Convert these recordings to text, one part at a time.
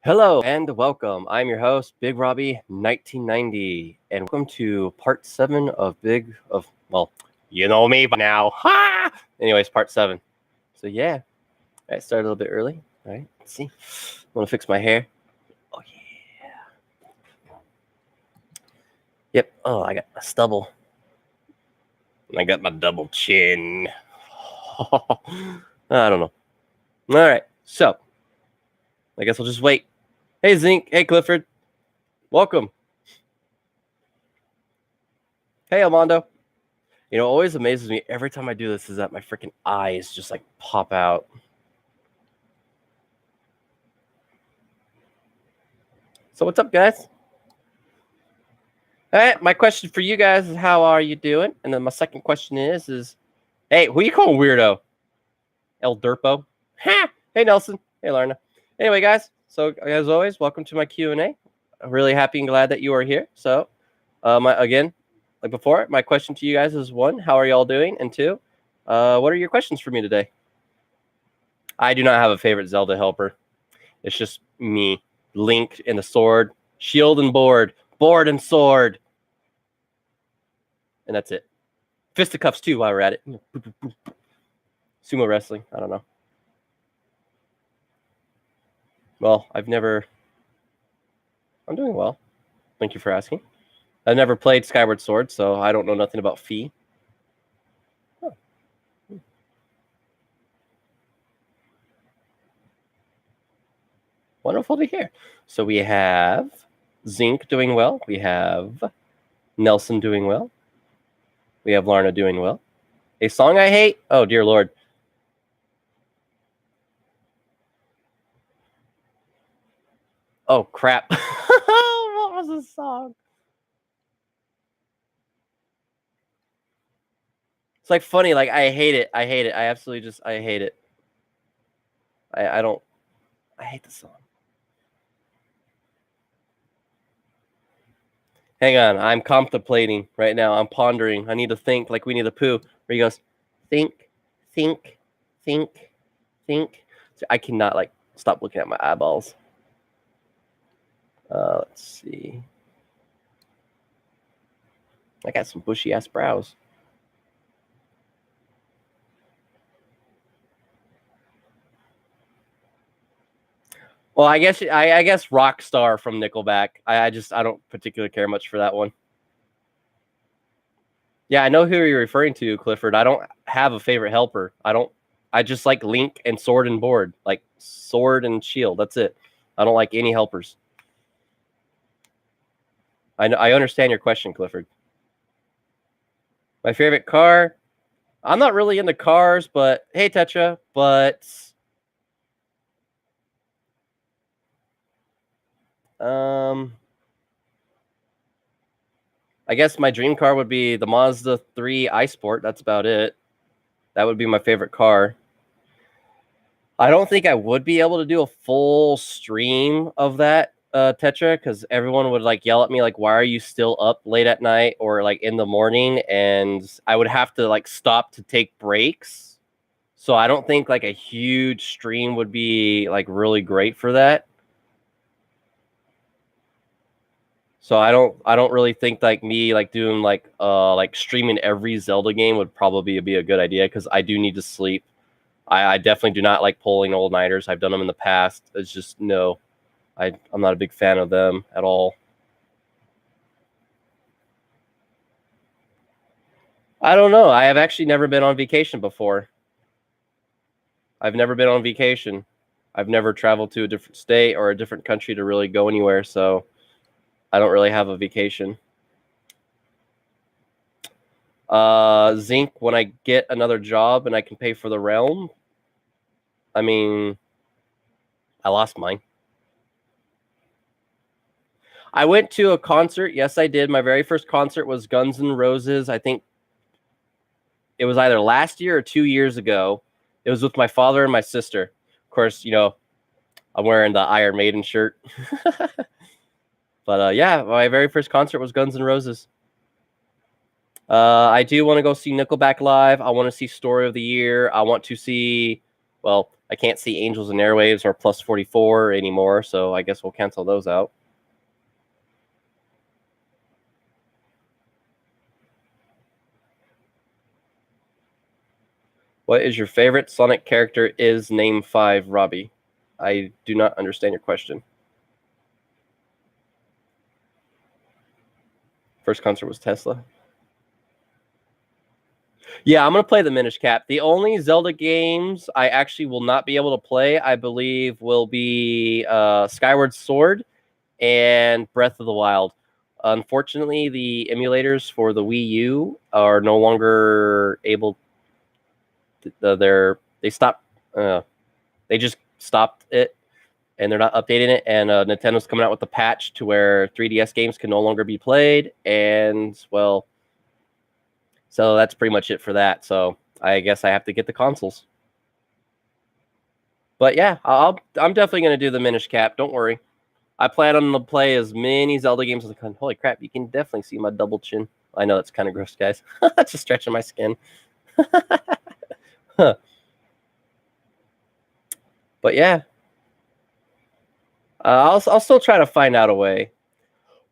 Hello and welcome. I'm your host, BigRobby1990, and welcome to part 7 of you know me by now. Ha! Anyways, part 7. So yeah, I started a little bit early. All right, let's see. I want to fix my hair. Oh yeah. Yep. Oh, I got a stubble. I got my double chin. I don't know. All right, so I guess I'll just wait. Hey Zink. Hey Clifford. Welcome. Hey Armando. You know, it always amazes me every time I do this is that my freaking eyes just like pop out. So what's up, guys? All right, my question for you guys is how are you doing? And then my second question is hey, who you calling weirdo? El Derpo? Ha! Hey Nelson. Hey Larna. Anyway, guys, so as always, welcome to my Q&A. I'm really happy and glad that you are here. So, again, like before, my question to you guys is 1, how are y'all doing? And 2, what are your questions for me today? I do not have a favorite Zelda helper. It's just me, Link and the sword, shield and board and sword. And that's it. Fisticuffs too while we're at it. Sumo wrestling, I don't know. Well, I'm doing well. Thank you for asking. I've never played Skyward Sword, so I don't know nothing about Fee. Oh. Wonderful to hear. So we have Zink doing well. We have Nelson doing well. We have Larna doing well. A song I hate? Oh, dear Lord. Oh, crap. What was the song? It's like funny. Like, I hate it. I hate it. I absolutely just, I hate it. I hate the song. Hang on. I'm contemplating right now. I'm pondering. I need to think like Winnie the Pooh, where he goes, think. So I cannot like stop looking at my eyeballs. Let's see. I got some bushy ass brows. Well, I guess Rockstar from Nickelback. I don't particularly care much for that one. Yeah, I know who you're referring to, Clifford. I don't have a favorite helper. I just like Link and sword and board, like sword and shield. That's it. I don't like any helpers. I understand your question, Clifford. My favorite car? I'm not really into cars, but hey, Tetra, but I guess my dream car would be the Mazda 3 iSport. That's about it. That would be my favorite car. I don't think I would be able to do a full stream of that, Tetra, because everyone would like yell at me like, why are you still up late at night or like in the morning? And I would have to like stop to take breaks. So I don't think like a huge stream would be like really great for that. So I don't really think like me like doing like streaming every Zelda game would probably be a good idea, because I do need to sleep. I definitely do not like pulling all-nighters. I've done them in the past. It's just no. I'm not a big fan of them at all. I don't know. I have actually never been on vacation before. I've never been on vacation. I've never traveled to a different state or a different country to really go anywhere, so I don't really have a vacation. Zink, when I get another job and I can pay for the realm, I mean, I lost mine. I went to a concert. Yes, I did. My very first concert was Guns N' Roses. I think it was either last year or 2 years ago. It was with my father and my sister. Of course, you know, I'm wearing the Iron Maiden shirt. But yeah, my very first concert was Guns N' Roses. I do want to go see Nickelback live. I want to see Story of the Year. I want to see, well, I can't see Angels and Airwaves or plus 44 anymore, so I guess we'll cancel those out. What is your favorite Sonic character? Is name 5, Robbie? I do not understand your question. First concert was Tesla. Yeah, I'm going to play the Minish Cap. The only Zelda games I actually will not be able to play, I believe, will be Skyward Sword and Breath of the Wild. Unfortunately, the emulators for the Wii U are no longer able to, they just stopped it, and they're not updating it, and Nintendo's coming out with a patch to where 3DS games can no longer be played, and well, so that's pretty much it for that. So I guess I have to get the consoles. But yeah, I'm definitely going to do the Minish Cap. Don't worry. I plan on to play as many Zelda games as I can. Holy crap, you can definitely see my double chin. I know that's kind of gross, guys. Just stretching my skin. Huh. But yeah, I'll still try to find out a way.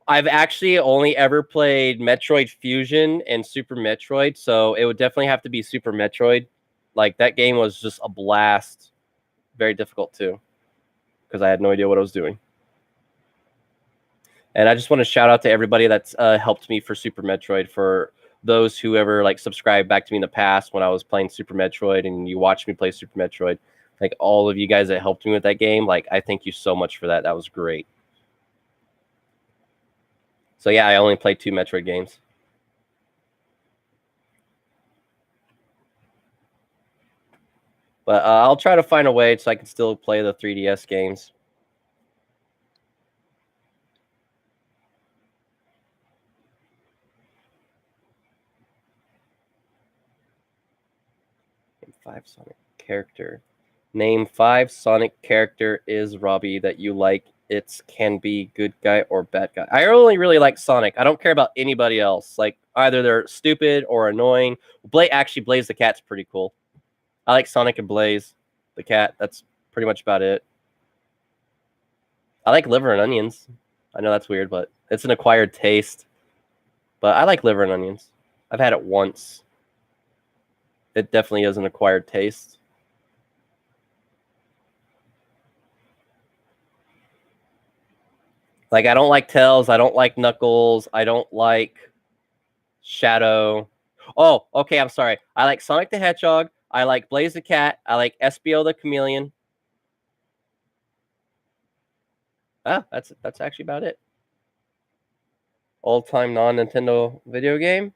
I've actually only ever played Metroid Fusion and Super Metroid, so it would definitely have to be Super Metroid. Like, that game was just a blast. Very difficult, too, because I had no idea what I was doing. And I just want to shout out to everybody that's helped me for Super Metroid, for those who ever like subscribed back to me in the past when I was playing Super Metroid and you watched me play Super Metroid. Like, all of you guys that helped me with that game, like, I thank you so much for that. That was great. So yeah, I only played 2 Metroid games. But I'll try to find a way so I can still play the 3DS games. Name 5 Sonic character. Name 5 Sonic character is Robbie that you like. It can be good guy or bad guy. I only really like Sonic. I don't care about anybody else. Like, either they're stupid or annoying. Actually, Blaze the Cat's pretty cool. I like Sonic and Blaze the Cat. That's pretty much about it. I like liver and onions. I know that's weird, but it's an acquired taste. But I like liver and onions. I've had it once. It definitely is an acquired taste. Like, I don't like Tails. I don't like Knuckles. I don't like Shadow. Oh, okay, I'm sorry. I like Sonic the Hedgehog. I like Blaze the Cat. I like Espio the Chameleon. Ah, that's actually about it. All-time non-Nintendo video game?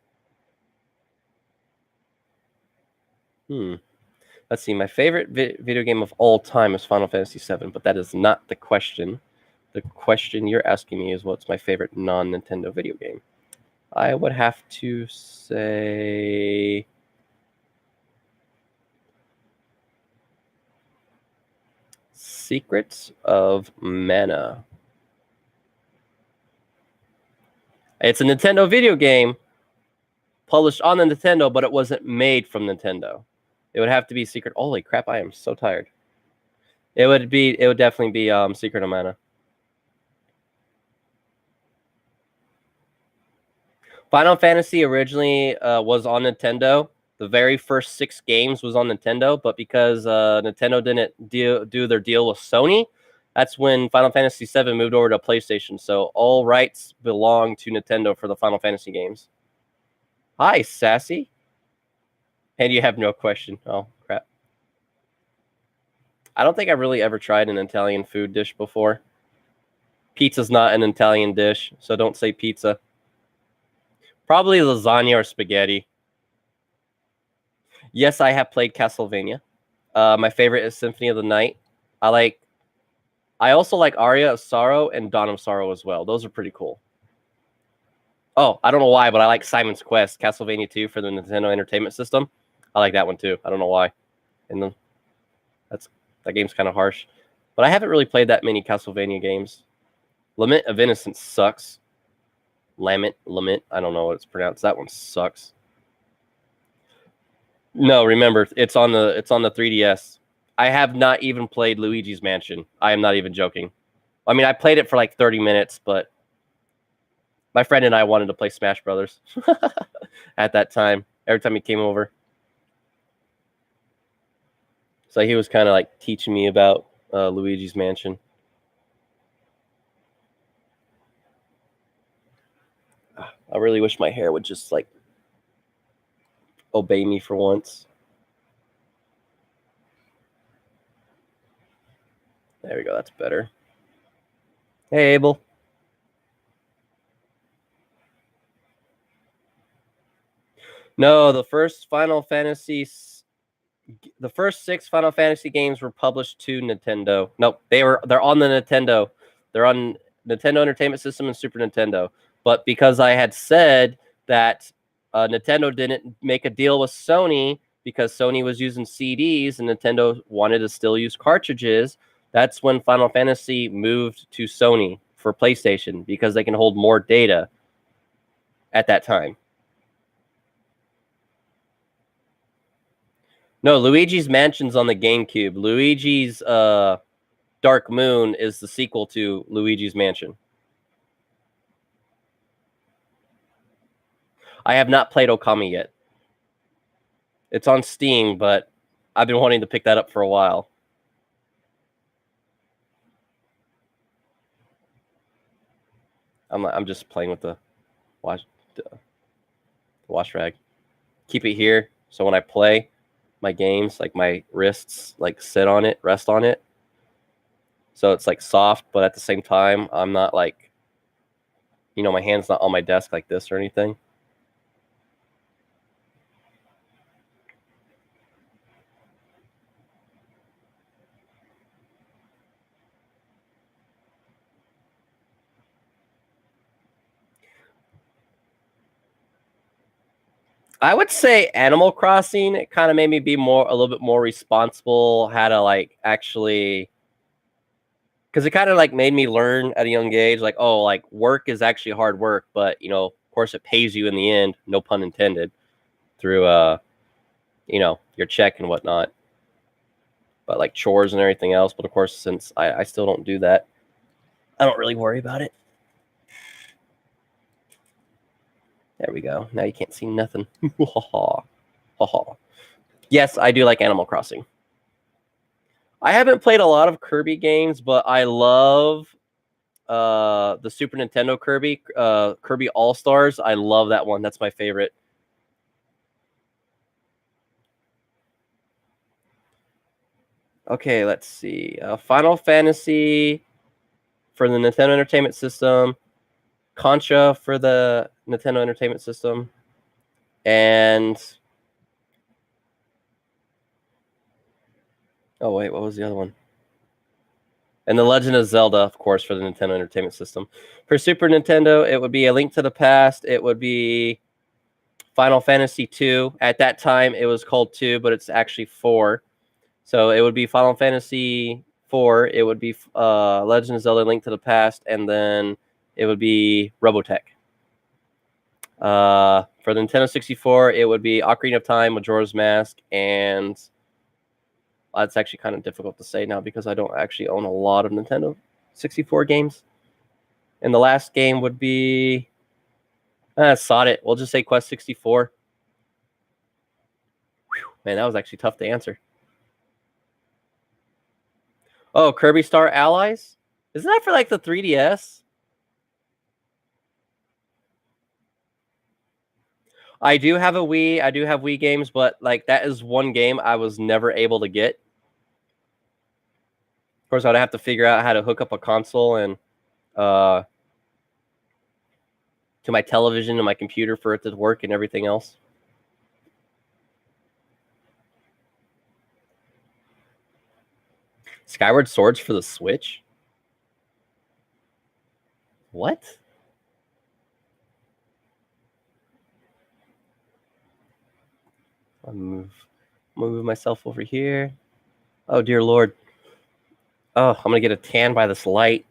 Let's see. My favorite video game of all time is Final Fantasy VII, but that is not the question. The question you're asking me is what's my favorite non-Nintendo video game? I would have to say Secrets of Mana. It's a Nintendo video game published on the Nintendo, but it wasn't made from Nintendo. It would have to be Secret. Holy crap, I am so tired. It would definitely be Secret of Mana. Final Fantasy originally was on Nintendo. The very first 6 games was on Nintendo, but because Nintendo didn't do their deal with Sony, that's when Final Fantasy VII moved over to PlayStation. So all rights belong to Nintendo for the Final Fantasy games. Hi, Sassy. And you have no question. Oh, crap. I don't think I've really ever tried an Italian food dish before. Pizza's not an Italian dish, so don't say pizza. Probably lasagna or spaghetti. Yes, I have played Castlevania. My favorite is Symphony of the Night. I also like Aria of Sorrow and Dawn of Sorrow as well. Those are pretty cool. Oh, I don't know why, but I like Simon's Quest, Castlevania 2 for the Nintendo Entertainment System. I like that one too. I don't know why. And that game's kind of harsh. But I haven't really played that many Castlevania games. Lament of Innocence sucks. Lament. I don't know what it's pronounced. That one sucks. No, remember, it's on the 3DS. I have not even played Luigi's Mansion. I am not even joking. I mean, I played it for like 30 minutes, but my friend and I wanted to play Smash Brothers at that time. Every time he came over. So he was kind of like teaching me about Luigi's Mansion. I really wish my hair would just like obey me for once. There we go. That's better. Hey, Abel. No, the first six Final Fantasy games were published to Nintendo. Nope, they're on the Nintendo. They're on Nintendo Entertainment System and Super Nintendo. But because I had said that Nintendo didn't make a deal with Sony because Sony was using CDs and Nintendo wanted to still use cartridges, that's when Final Fantasy moved to Sony for PlayStation because they can hold more data at that time. No, Luigi's Mansion's on the GameCube. Luigi's Dark Moon is the sequel to Luigi's Mansion. I have not played Okami yet. It's on Steam, but I've been wanting to pick that up for a while. I'm just playing with the wash rag. Keep it here, so when I play my games, like my wrists like rest on it. So it's like soft, but at the same time, I'm not like, my hand's not on my desk like this or anything. I would say Animal Crossing, it kind of made me be a little bit more responsible, how to like actually, because it kind of like made me learn at a young age, like, oh, like work is actually hard work, but of course it pays you in the end, no pun intended, through your check and whatnot. But like chores and everything else. But of course, since I still don't do that, I don't really worry about it. There we go. Now you can't see nothing. Yes, I do like Animal Crossing. I haven't played a lot of Kirby games, but I love the Super Nintendo Kirby, Kirby All-Stars. I love that one. That's my favorite. Okay, let's see. Final Fantasy for the Nintendo Entertainment System, Contra for the Nintendo Entertainment System, and oh wait, what was the other one? And The Legend of Zelda, of course, for the Nintendo Entertainment System. For Super Nintendo, it would be A Link to the Past. It would be Final Fantasy 2. At that time, it was called 2, but it's actually 4. So it would be Final Fantasy 4. It would be Legend of Zelda: Link to the Past, and then it would be Robotech. For the Nintendo 64, it would be Ocarina of Time, Majora's Mask, and it's actually kind of difficult to say now because I don't actually own a lot of Nintendo 64 games. And the last game would be Sod it. We'll just say Quest 64. Whew, man, that was actually tough to answer. Oh, Kirby Star Allies? Isn't that for like the 3DS? I do have a Wii. I do have Wii games, but like that is one game I was never able to get. Of course, I'd have to figure out how to hook up a console and to my television and my computer for it to work and everything else. Skyward Swords for the Switch? What? I'll move myself over here. Oh, dear Lord. Oh, I'm going to get a tan by this light.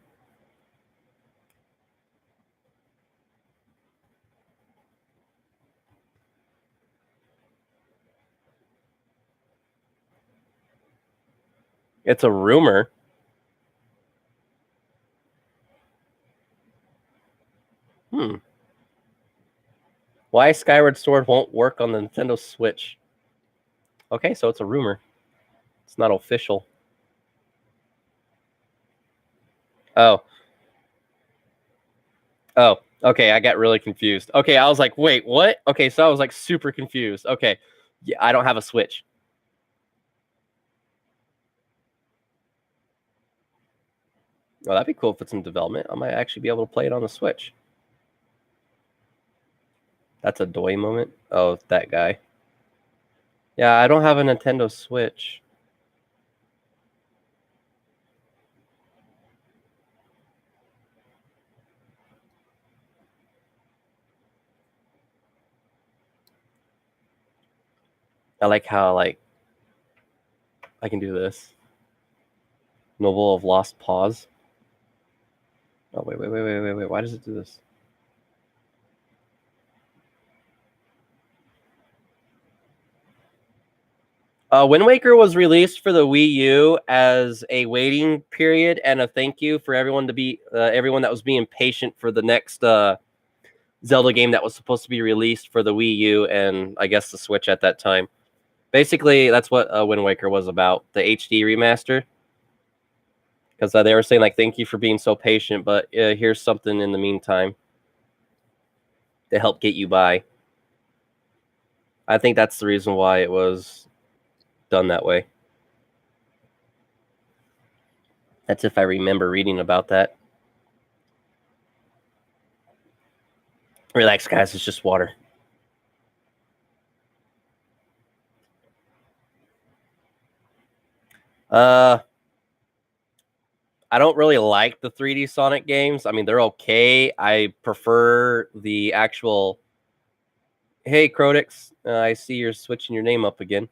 It's a rumor. Why Skyward Sword won't work on the Nintendo Switch? Okay, so it's a rumor. It's not official. Oh. Oh, okay. I got really confused. Okay, I was like, wait, what? Okay, so I was like super confused. Okay. Yeah, I don't have a Switch. Oh, that'd be cool if it's in development. I might actually be able to play it on the Switch. That's a Doi moment. Oh, that guy. Yeah, I don't have a Nintendo Switch. I like how I can do this. Noble of Lost Pause. Oh, wait. Why does it do this? Wind Waker was released for the Wii U as a waiting period and a thank you for everyone that was being patient for the next Zelda game that was supposed to be released for the Wii U and I guess the Switch at that time. Basically, that's what Wind Waker was about, the HD remaster. Because they were saying thank you for being so patient, but here's something in the meantime to help get you by. I think that's the reason why it was done that way. That's if I remember reading about that. Relax, guys. It's just water. I don't really like the 3D Sonic games. I mean, they're okay. I prefer the actual. Hey, Crodix, I see you're switching your name up again.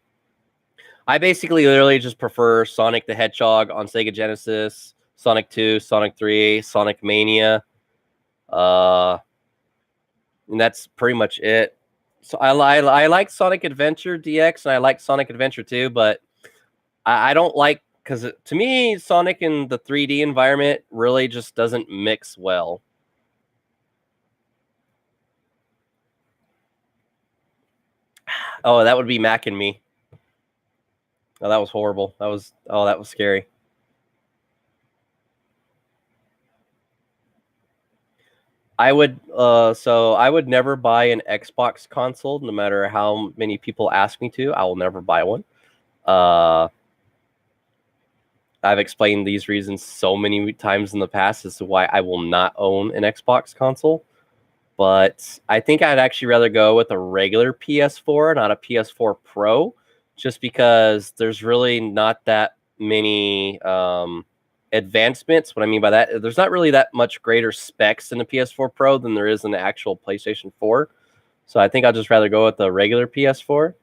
I basically literally just prefer Sonic the Hedgehog on Sega Genesis, Sonic 2, Sonic 3, Sonic Mania. And that's pretty much it. So I like Sonic Adventure DX and I like Sonic Adventure 2, but I don't like, because to me, Sonic in the 3D environment really just doesn't mix well. Oh, that would be Mac and me. Oh, that was horrible. That was scary. I would never buy an Xbox console, no matter how many people ask me to. I will never buy one. I've explained these reasons so many times in the past as to why I will not own an Xbox console. But I think I'd actually rather go with a regular PS4, not a PS4 Pro, just because there's really not that many advancements. What I mean by that, there's not really that much greater specs in the PS4 Pro than there is in the actual PlayStation 4. So I think I'll just rather go with the regular PS4.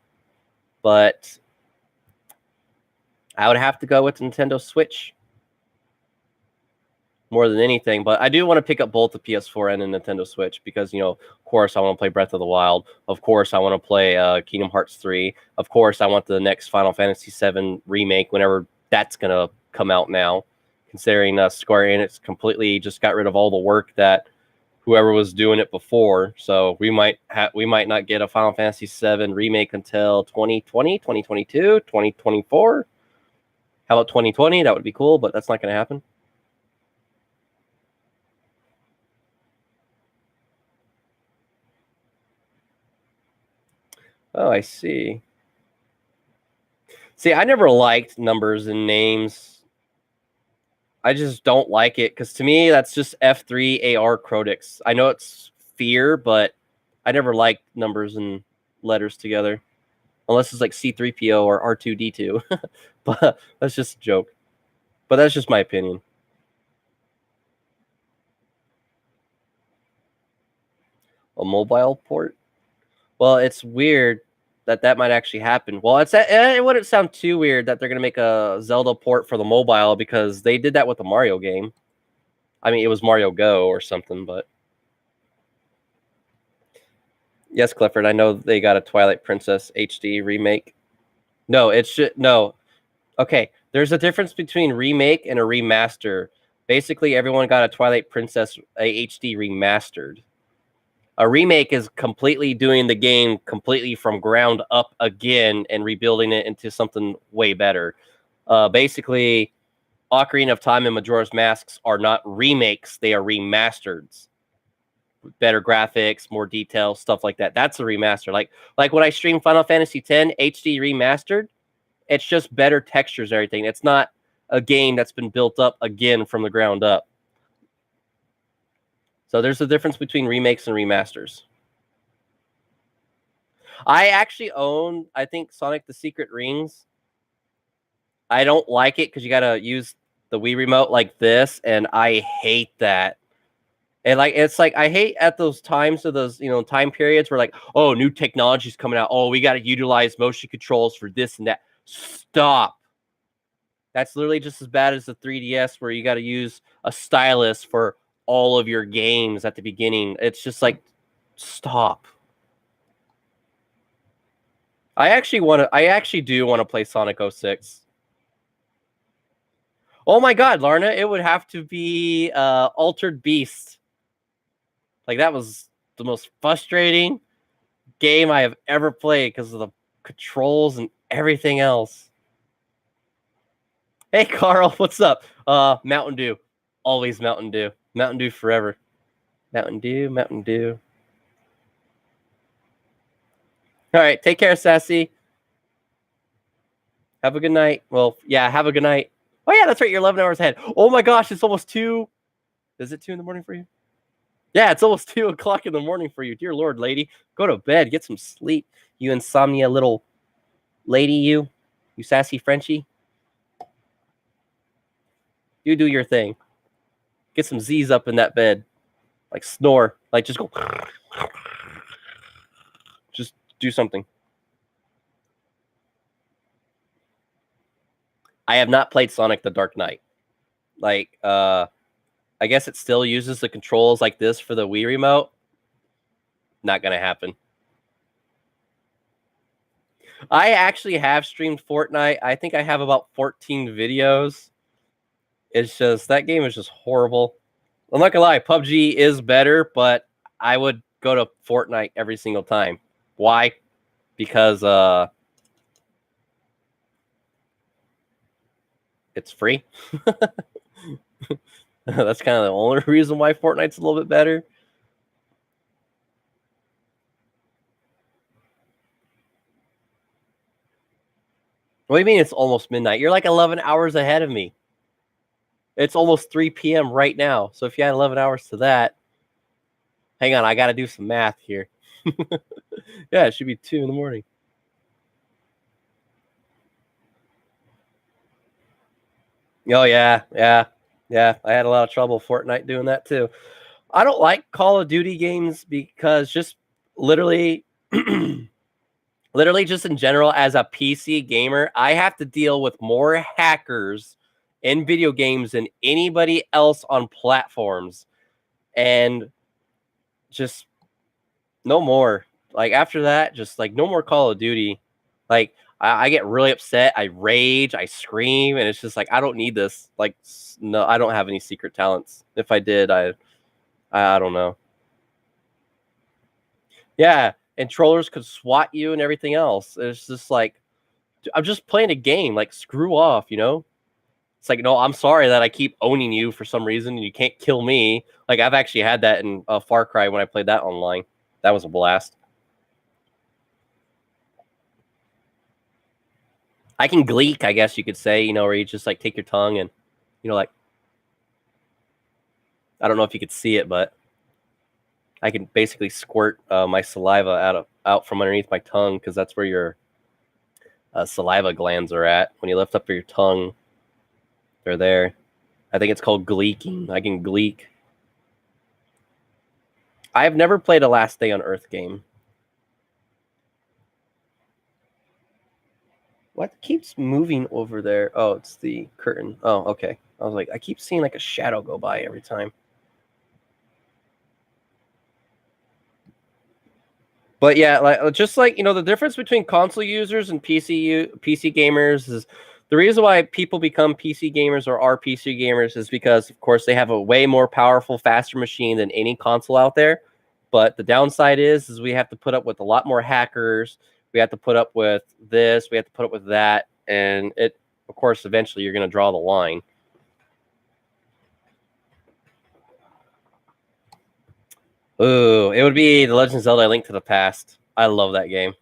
But I would have to go with Nintendo Switch more than anything. But I do want to pick up both the PS4 and the Nintendo Switch because, of course, I want to play Breath of the Wild. Of course, I want to play Kingdom Hearts 3. Of course, I want the next Final Fantasy VII remake whenever that's going to come out now, considering Square Enix completely just got rid of all the work that whoever was doing it before. So we might not get a Final Fantasy VII remake until 2020, 2022, 2024. How about 2020? That would be cool, but that's not going to happen. Oh, I see. See, I never liked numbers and names. I just don't like it because to me, that's just F3 AR Crodix. I know it's fear, but I never liked numbers and letters together. Unless it's like C3PO or R2D2. But that's just a joke. But that's just my opinion. A mobile port? Well, it's weird that might actually happen. Well, it wouldn't sound too weird that they're going to make a Zelda port for the mobile because they did that with the Mario game. I mean, it was Mario Go or something, but yes, Clifford, I know they got a Twilight Princess HD remake. No, it should no. Okay, There's a difference between remake and a remaster. Basically, everyone got a Twilight Princess HD remastered. A remake is completely doing the game completely from ground up again and rebuilding it into something way better. Basically, Ocarina of Time and Majora's Masks are not remakes; they are remasters. Better graphics, more detail, stuff like that. That's a remaster. Like when I stream Final Fantasy X HD remastered, it's just better textures, everything. It's not a game that's been built up again from the ground up. So there's a difference between remakes and remasters. I actually own, I think, Sonic the Secret Rings. I don't like it because you got to use the Wii remote like this, and I hate that. And it's like I hate at those times of those time periods where like, oh, new technology's coming out. Oh, we got to utilize motion controls for this and that. Stop. That's literally just as bad as the 3DS where you got to use a stylus for all of your games at the beginning. It's just like, stop. I actually do want to play Sonic 06. Oh my god, Larna, it would have to be Altered Beast. Like, that was the most frustrating game I have ever played because of the controls and everything else. Hey, Carl, what's up? Mountain Dew. Always Mountain Dew. Mountain Dew forever. Mountain Dew, Mountain Dew. All right, take care, Sassy. Have a good night. Well, yeah, have a good night. Oh, yeah, that's right. You're 11 hours ahead. Oh, my gosh, it's almost 2. Is it 2 in the morning for you? Yeah, it's almost 2 o'clock in the morning for you. Dear Lord, lady. Go to bed. Get some sleep. You insomnia little lady, you. You sassy Frenchie. You do your thing. Get some Z's up in that bed. Like, snore. Like, just go. Just do something. I have not played Sonic the Dark Knight. Like, I guess it still uses the controls like this for the Wii remote. Not going to happen. I actually have streamed Fortnite. I think I have about 14 videos. It's just, that game is just horrible. I'm not going to lie, PUBG is better, but I would go to Fortnite every single time. Why? Because it's free. That's kind of the only reason why Fortnite's a little bit better. What do you mean it's almost midnight? You're like 11 hours ahead of me. It's almost 3 p.m. right now. So if you add 11 hours to that, hang on, I got to do some math here. Yeah, it should be 2 in the morning. Oh, yeah. I had a lot of trouble Fortnite doing that too. I don't like Call of Duty games because just literally just in general, as a PC gamer, I have to deal with more hackers in video games than anybody else on platforms. And just no more. Like, after that, just like no more Call of Duty. Like, I get really upset. I rage. I scream. And it's just like, I don't need this. Like, no, I don't have any secret talents. If I did, I don't know. Yeah. And trollers could swat you and everything else. It's just like, I'm just playing a game. Like, screw off, you know? It's like, no, I'm sorry that I keep owning you for some reason and you can't kill me. Like, I've actually had that in Far Cry when I played that online. That was a blast. I can gleek, I guess you could say, you know, where you just like take your tongue and, you know, like, I don't know if you could see it, but I can basically squirt my saliva out from underneath my tongue because that's where your saliva glands are at. When you lift up your tongue, they're there. I think it's called gleeking. I can gleek. I have never played a Last Day on Earth game. What keeps moving over there? Oh, it's the curtain. Oh, okay. I was like, I keep seeing like a shadow go by every time. But yeah, like just like, you know, the difference between console users and PC gamers is The reason why people become PC gamers or are PC gamers is because, of course, they have a way more powerful, faster machine than any console out there. But the downside is we have to put up with a lot more hackers. We have to put up with this. We have to put up with that. And it, of course, eventually you're going to draw the line. Ooh, it would be The Legend of Zelda: A Link to the Past. I love that game.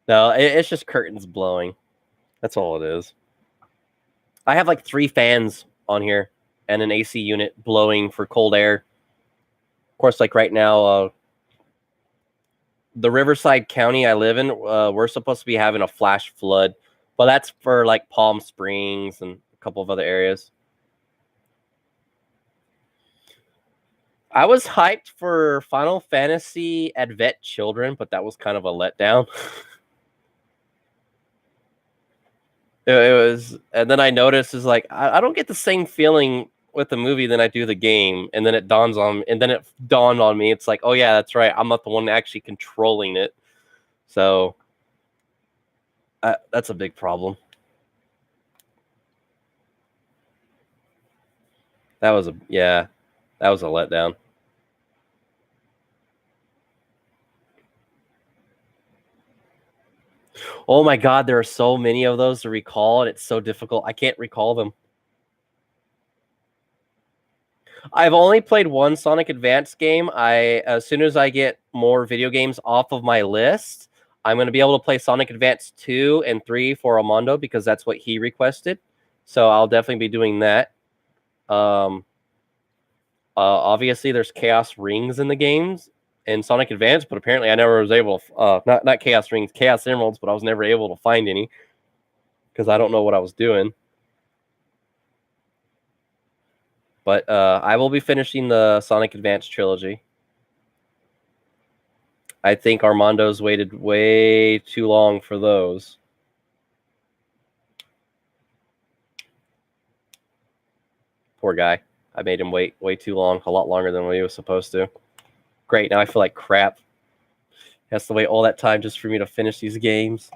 No, it's just curtains blowing. That's all it is. I have like 3 fans on here and an AC unit blowing for cold air. Of course, like right now, the Riverside County I live in, we're supposed to be having a flash flood. But that's for like Palm Springs and a couple of other areas. I was hyped for Final Fantasy Advent Children, but that was kind of a letdown. It was, and then I noticed is like I don't get the same feeling with the movie than I do the game, and then it dawned on me. It's like, oh yeah, that's right. I'm not the one actually controlling it, so that's a big problem. That was a letdown. Oh my god, there are so many of those to recall, and it's so difficult. I can't recall them. I've only played one Sonic Advance game. As soon as I get more video games off of my list, I'm going to be able to play Sonic Advance 2 and 3 for Armando because that's what he requested. So I'll definitely be doing that. Obviously, there's Chaos Rings in the games in Sonic Advance, but apparently I never was able to, not Chaos Rings, Chaos Emeralds, but I was never able to find any because I don't know what I was doing. But I will be finishing the Sonic Advance trilogy. I think Armando's waited way too long for those. Poor guy. I made him wait way too long, a lot longer than what he was supposed to. Great, now I feel like crap. He has to wait all that time just for me to finish these games.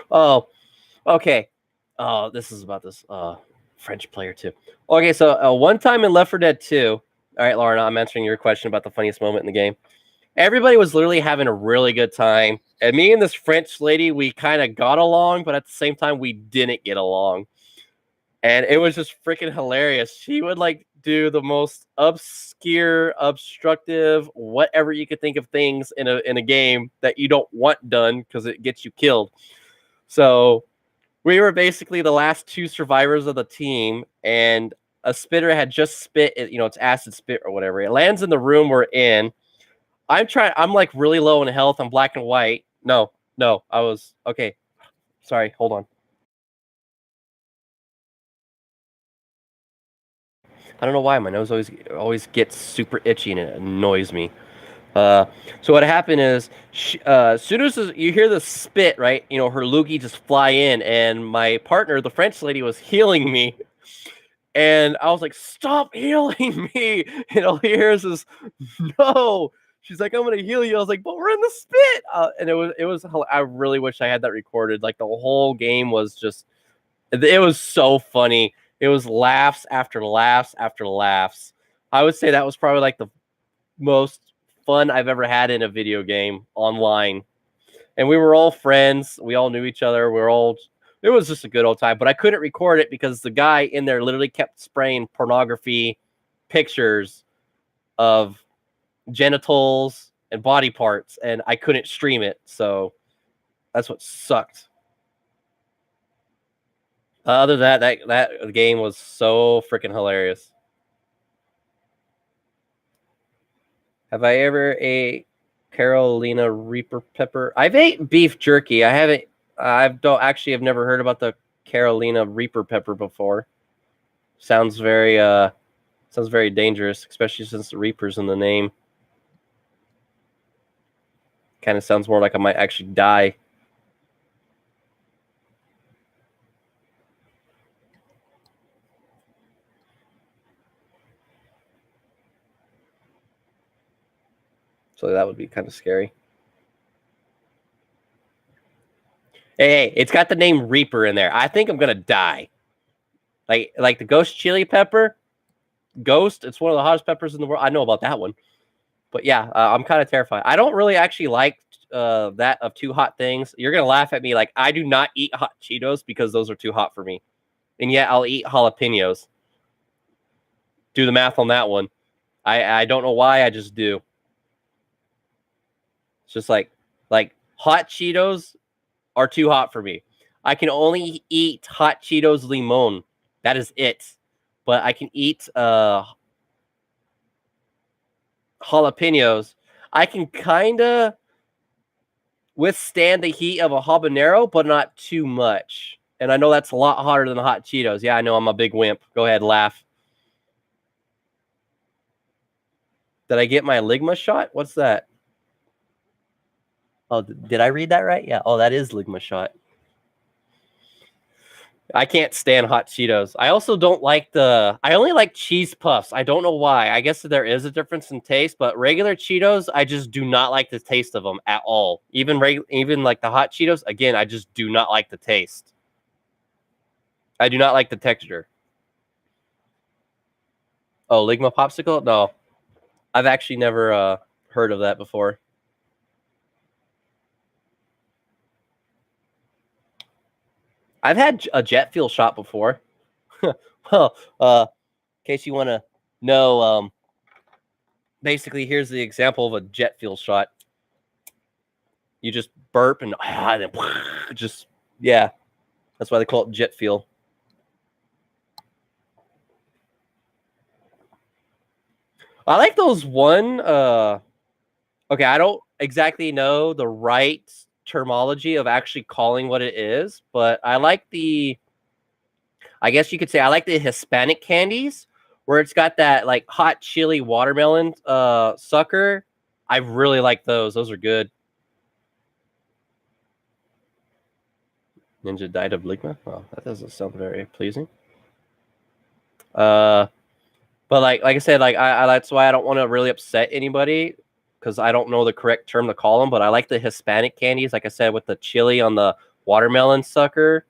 Oh, okay. Oh, this is about this French player too. Okay, so one time in Left 4 Dead 2. All right, Lauren, I'm answering your question about the funniest moment in the game. Everybody was literally having a really good time. And me and this French lady, we kind of got along, but at the same time, we didn't get along. And it was just freaking hilarious. She would like do the most obscure, obstructive, whatever you could think of things in a game that you don't want done because it gets you killed. So we were basically the last 2 survivors of the team, and a spitter had just spit, it's acid spit or whatever. It lands in the room we're in. I'm like really low in health. I'm black and white. No, I was okay. Sorry, hold on. I don't know why my nose always gets super itchy and it annoys me. So what happened is, as soon as you hear the spit, right? Her loogie just fly in, and my partner, the French lady, was healing me, and I was like, "Stop healing me!" And all he hears is, "No." She's like, "I'm gonna heal you." I was like, "But we're in the spit," and it was. I really wish I had that recorded. Like the whole game was just, it was so funny. It was laughs after laughs after laughs. I would say that was probably like the most fun I've ever had in a video game online. And we were all friends. We all knew each other. It was just a good old time. But I couldn't record it because the guy in there literally kept spraying pornography pictures of genitals and body parts, and I couldn't stream it. So that's what sucked. Other than that game was so freaking hilarious. Have I ever ate Carolina Reaper pepper? I've ate beef jerky. I have never heard about the Carolina Reaper pepper before. Sounds very dangerous, especially since the Reaper's in the name. Kind of sounds more like I might actually die. So that would be kind of scary. Hey, it's got the name Reaper in there. I think I'm gonna die. Like the ghost chili pepper, ghost. It's one of the hottest peppers in the world. I know about that one, but yeah, I'm kind of terrified. I don't really actually like that of too hot things. You're gonna laugh at me. Like I do not eat hot Cheetos because those are too hot for me, and yet I'll eat jalapenos. Do the math on that one. I don't know why. I just do. It's just like hot Cheetos are too hot for me. I can only eat hot Cheetos limon. That is it. But I can eat jalapenos. I can kind of withstand the heat of a habanero, but not too much. And I know that's a lot hotter than the hot Cheetos. Yeah, I know I'm a big wimp. Go ahead, laugh. Did I get my Ligma shot? What's that? Oh, did I read that right? Yeah. Oh, that is Ligma shot. I can't stand hot Cheetos. I also don't like I only like cheese puffs. I don't know why. I guess there is a difference in taste, but regular Cheetos, I just do not like the taste of them at all. Even like the hot Cheetos, again, I just do not like the taste. I do not like the texture. Oh, Ligma popsicle? No. I've actually never heard of that before. I've had a jet fuel shot before. Well, in case you want to know, basically, here's the example of a jet fuel shot. You just burp and then just, yeah. That's why they call it jet fuel. I like those one. Okay, I don't exactly know the right terminology of actually calling what it is, but I like I guess you could say I like the Hispanic candies where it's got that like hot chili watermelon sucker. I really like those. Those are good. Ninja died of Ligma? Oh, that doesn't sound very pleasing. But like I said, like I that's why I don't want to really upset anybody because I don't know the correct term to call them. But I like the Hispanic candies, like I said, with the chili on the watermelon sucker.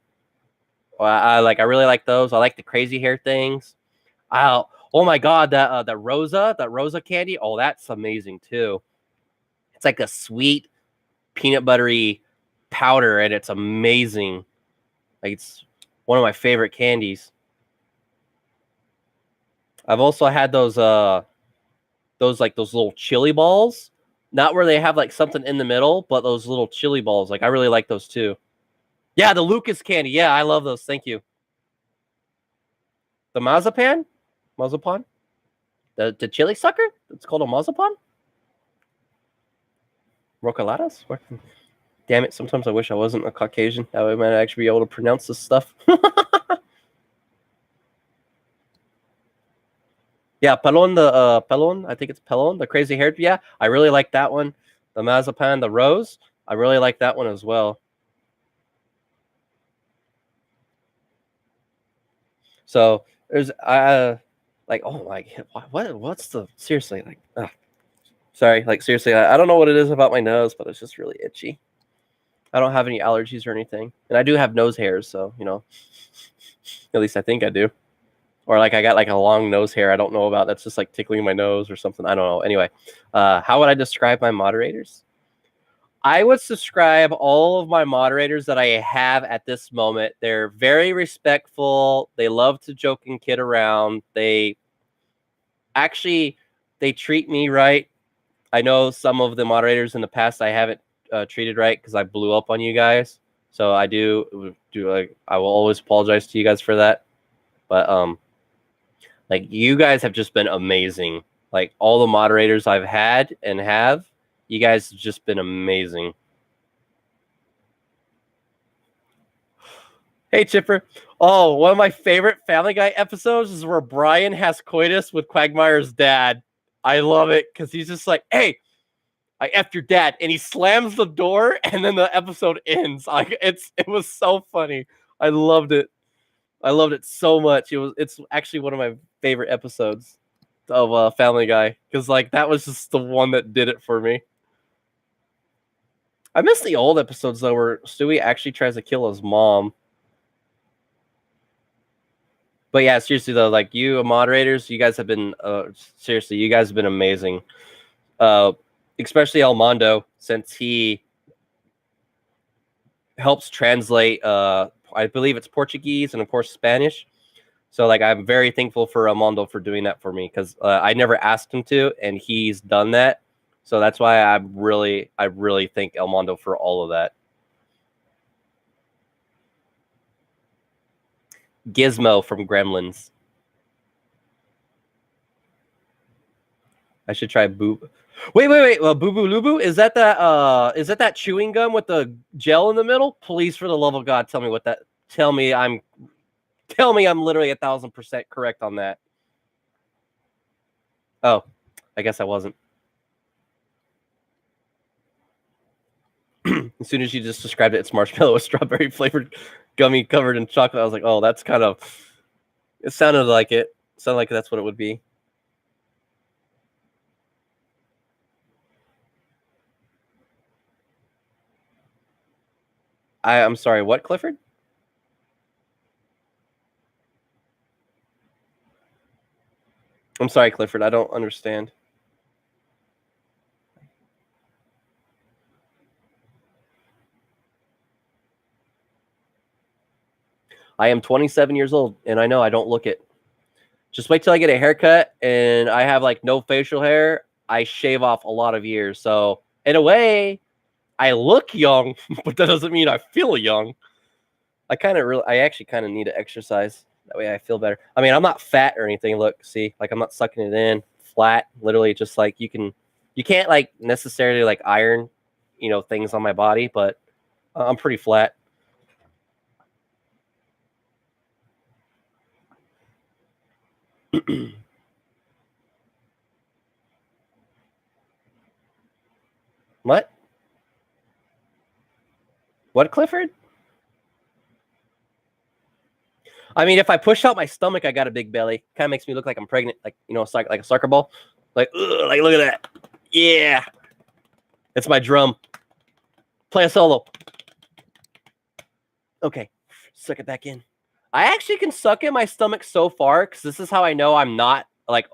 I really like those. I like the crazy hair things. Oh my god, that Rosa candy. Oh, that's amazing too. It's like a sweet peanut buttery powder, and it's amazing. Like it's one of my favorite candies. I've also had those little chili balls. Not where they have like something in the middle, but those little chili balls. Like I really like those too. Yeah, the Lucas candy. Yeah, I love those. Thank you. The mazapan? The chili sucker? It's called a mazapan? Rocoladas? Damn it, sometimes I wish I wasn't a Caucasian. That way I might actually be able to pronounce this stuff. Yeah, pelon, I think it's pelon, the crazy haired. Yeah, I really like that one. The mazapan, the rose, I really like that one as well. So there's like, oh my god, what's the seriously like sorry, like seriously, I don't know what it is about my nose, but it's just really itchy. I don't have any allergies or anything. And I do have nose hairs, so you know, at least I think I do. Or like I got like a long nose hair I don't know about that's just like tickling my nose or something. I don't know. Anyway, how would I describe my moderators? I would describe all of my moderators that I have at this moment. They're very respectful. They love to joke and kid around. They treat me right. I know some of the moderators in the past I haven't treated right because I blew up on you guys. So I do like I will always apologize to you guys for that. But like you guys have just been amazing. Like all the moderators I've had and have, you guys have just been amazing. Hey Chipper. Oh, one of my favorite Family Guy episodes is where Brian has coitus with Quagmire's dad. I love it because he's just like, hey, I effed your dad, and he slams the door, and then the episode ends. Like it was so funny. I loved it. I loved it so much. It's actually one of my favorite episodes. of Family Guy, because like that was just the one that did it for me. I miss the old episodes though, where Stewie actually tries to kill his mom. But yeah, seriously though, like you moderators, you guys have been seriously, you guys have been amazing. Especially Elmondo, since he helps translate I believe it's Portuguese and of course Spanish. So like I'm very thankful for Elmondo for doing that for me, because I never asked him to, and he's done that. So that's why I really thank Elmondo for all of that. Gizmo from Gremlins. I should try Boo. Wait. Boo Boo Lubu? Is that that chewing gum with the gel in the middle? Please, for the love of God, tell me what that. Tell me I'm literally 1,000% correct on that. Oh, I guess I wasn't. As soon as you just described it, it's marshmallow with strawberry flavored gummy covered in chocolate. I was like, oh, that's kind of. It sounded like it. Sounded like that's what it would be. I'm sorry. What, Clifford? I'm sorry, Clifford. I don't understand. I am 27 years old, and I know I don't look it. Just wait till I get a haircut, and I have like no facial hair. I shave off a lot of years, so in a way, I look young, but that doesn't mean I feel young. I actually kind of need to exercise. That way I feel better. I mean, I'm not fat or anything. Look, see, like I'm not sucking it in flat. Literally, just like you can't like necessarily like iron, things on my body, but I'm pretty flat. What? What, Clifford? I mean, if I push out my stomach, I got a big belly. Kind of makes me look like I'm pregnant, like like a soccer ball. Like, ugh, like look at that. Yeah, it's my drum. Play a solo. Okay, suck it back in. I actually can suck in my stomach so far, because this is how I know I'm not like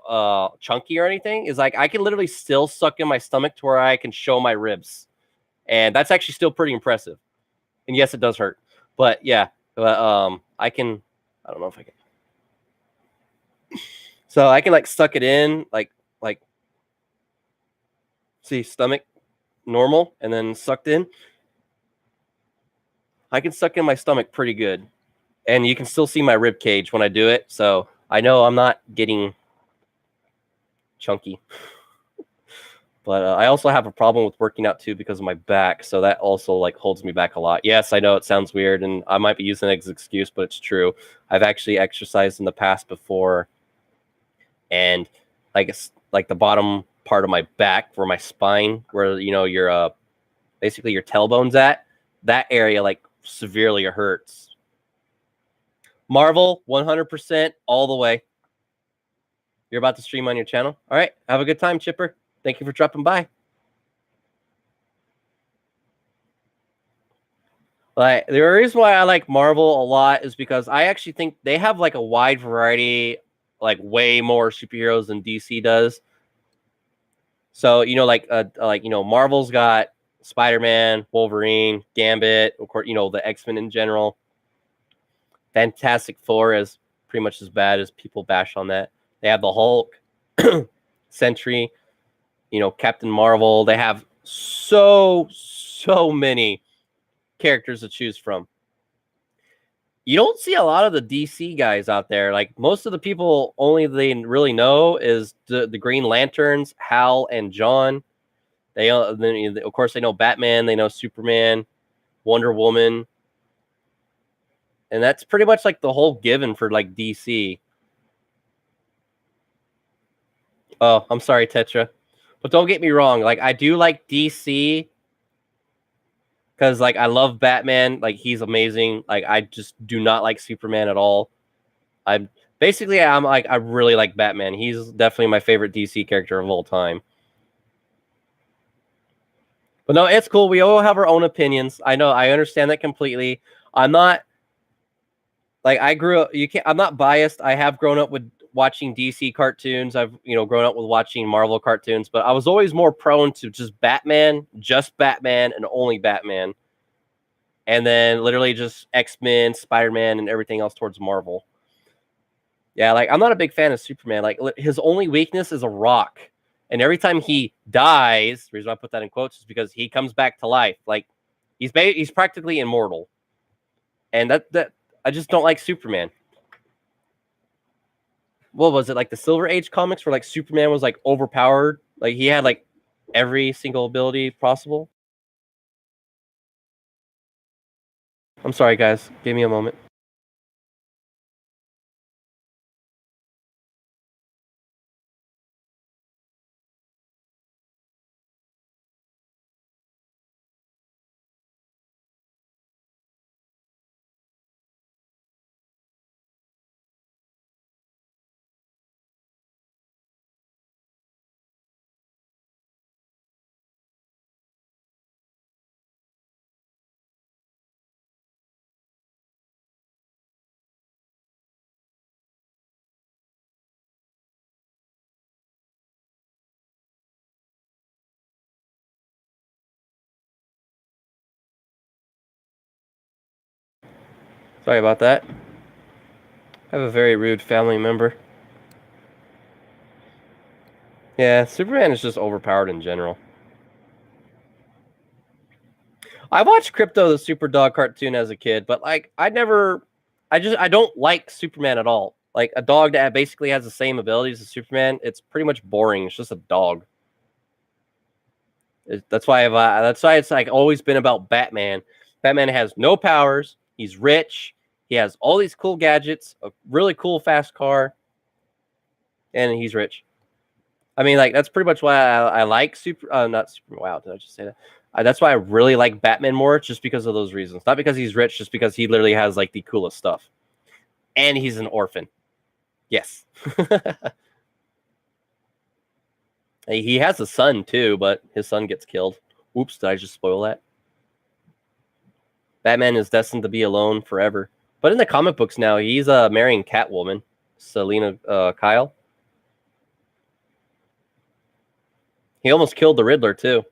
chunky or anything. Is like I can literally still suck in my stomach to where I can show my ribs, and that's actually still pretty impressive. And yes, it does hurt, but yeah, but I can. I don't know if I can. So I can like suck it in, like see stomach normal, and then sucked in. I can suck in my stomach pretty good, and you can still see my rib cage when I do it. So I know I'm not getting chunky. But I also have a problem with working out too because of my back, so that also like holds me back a lot. Yes, I know it sounds weird, and I might be using it as an excuse, but it's true. I've actually exercised in the past before, and like the bottom part of my back, where my spine, where your basically your tailbone's at, that area like severely hurts. Marvel 100% all the way. You're about to stream on your channel. All right, have a good time, Chipper. Thank you for dropping by. Like the reason why I like Marvel a lot is because I actually think they have like a wide variety, like way more superheroes than DC does. So like Marvel's got Spider-Man, Wolverine, Gambit, of course, the X-Men in general. Fantastic Four is pretty much as bad as people bash on that. They have the Hulk, Sentry, Captain Marvel. They have so many characters to choose from. You don't see a lot of the DC guys out there. Like most of the people, only they really know is the Green Lanterns, Hal and John. They of course they know Batman, they know Superman, Wonder Woman, and that's pretty much like the whole given for like DC. Oh, I'm sorry, Tetra, but don't get me wrong. Like I do like DC. Because like I love Batman, like he's amazing. Like I just do not like Superman at all. Basically, I really like Batman. He's definitely my favorite DC character of all time. But no, it's cool. We all have our own opinions. I know. I understand that completely. I'm not like I grew up. I'm not biased. I have grown up with watching DC cartoons. I've grown up with watching Marvel cartoons. But I was always more prone to just Batman, and only Batman, and then literally just X-Men, Spider-Man, and everything else towards Marvel. Yeah, like I'm not a big fan of Superman. Like his only weakness is a rock. And every time he dies, the reason I put that in quotes is because he comes back to life. Like he's practically immortal. And that I just don't like Superman. What was it, like the Silver Age comics where like Superman was like overpowered? Like he had like every single ability possible. I'm sorry, guys. Give me a moment. Sorry about that. I have a very rude family member. Yeah, Superman is just overpowered in general. I watched Crypto the Super Dog cartoon as a kid, but like I don't like Superman at all. Like a dog that basically has the same abilities as Superman, it's pretty much boring. It's just a dog. That's why it's like always been about Batman. Batman has no powers. He's rich. He has all these cool gadgets, a really cool fast car, and he's rich. I mean, like that's pretty much why I like not Super. Wow, did I just say that? That's why I really like Batman more, just because of those reasons. Not because he's rich, just because he literally has like the coolest stuff, and he's an orphan. Yes, he has a son too, but his son gets killed. Oops, did I just spoil that? Batman is destined to be alone forever. But in the comic books now, he's marrying Catwoman, Selena Kyle. He almost killed the Riddler too.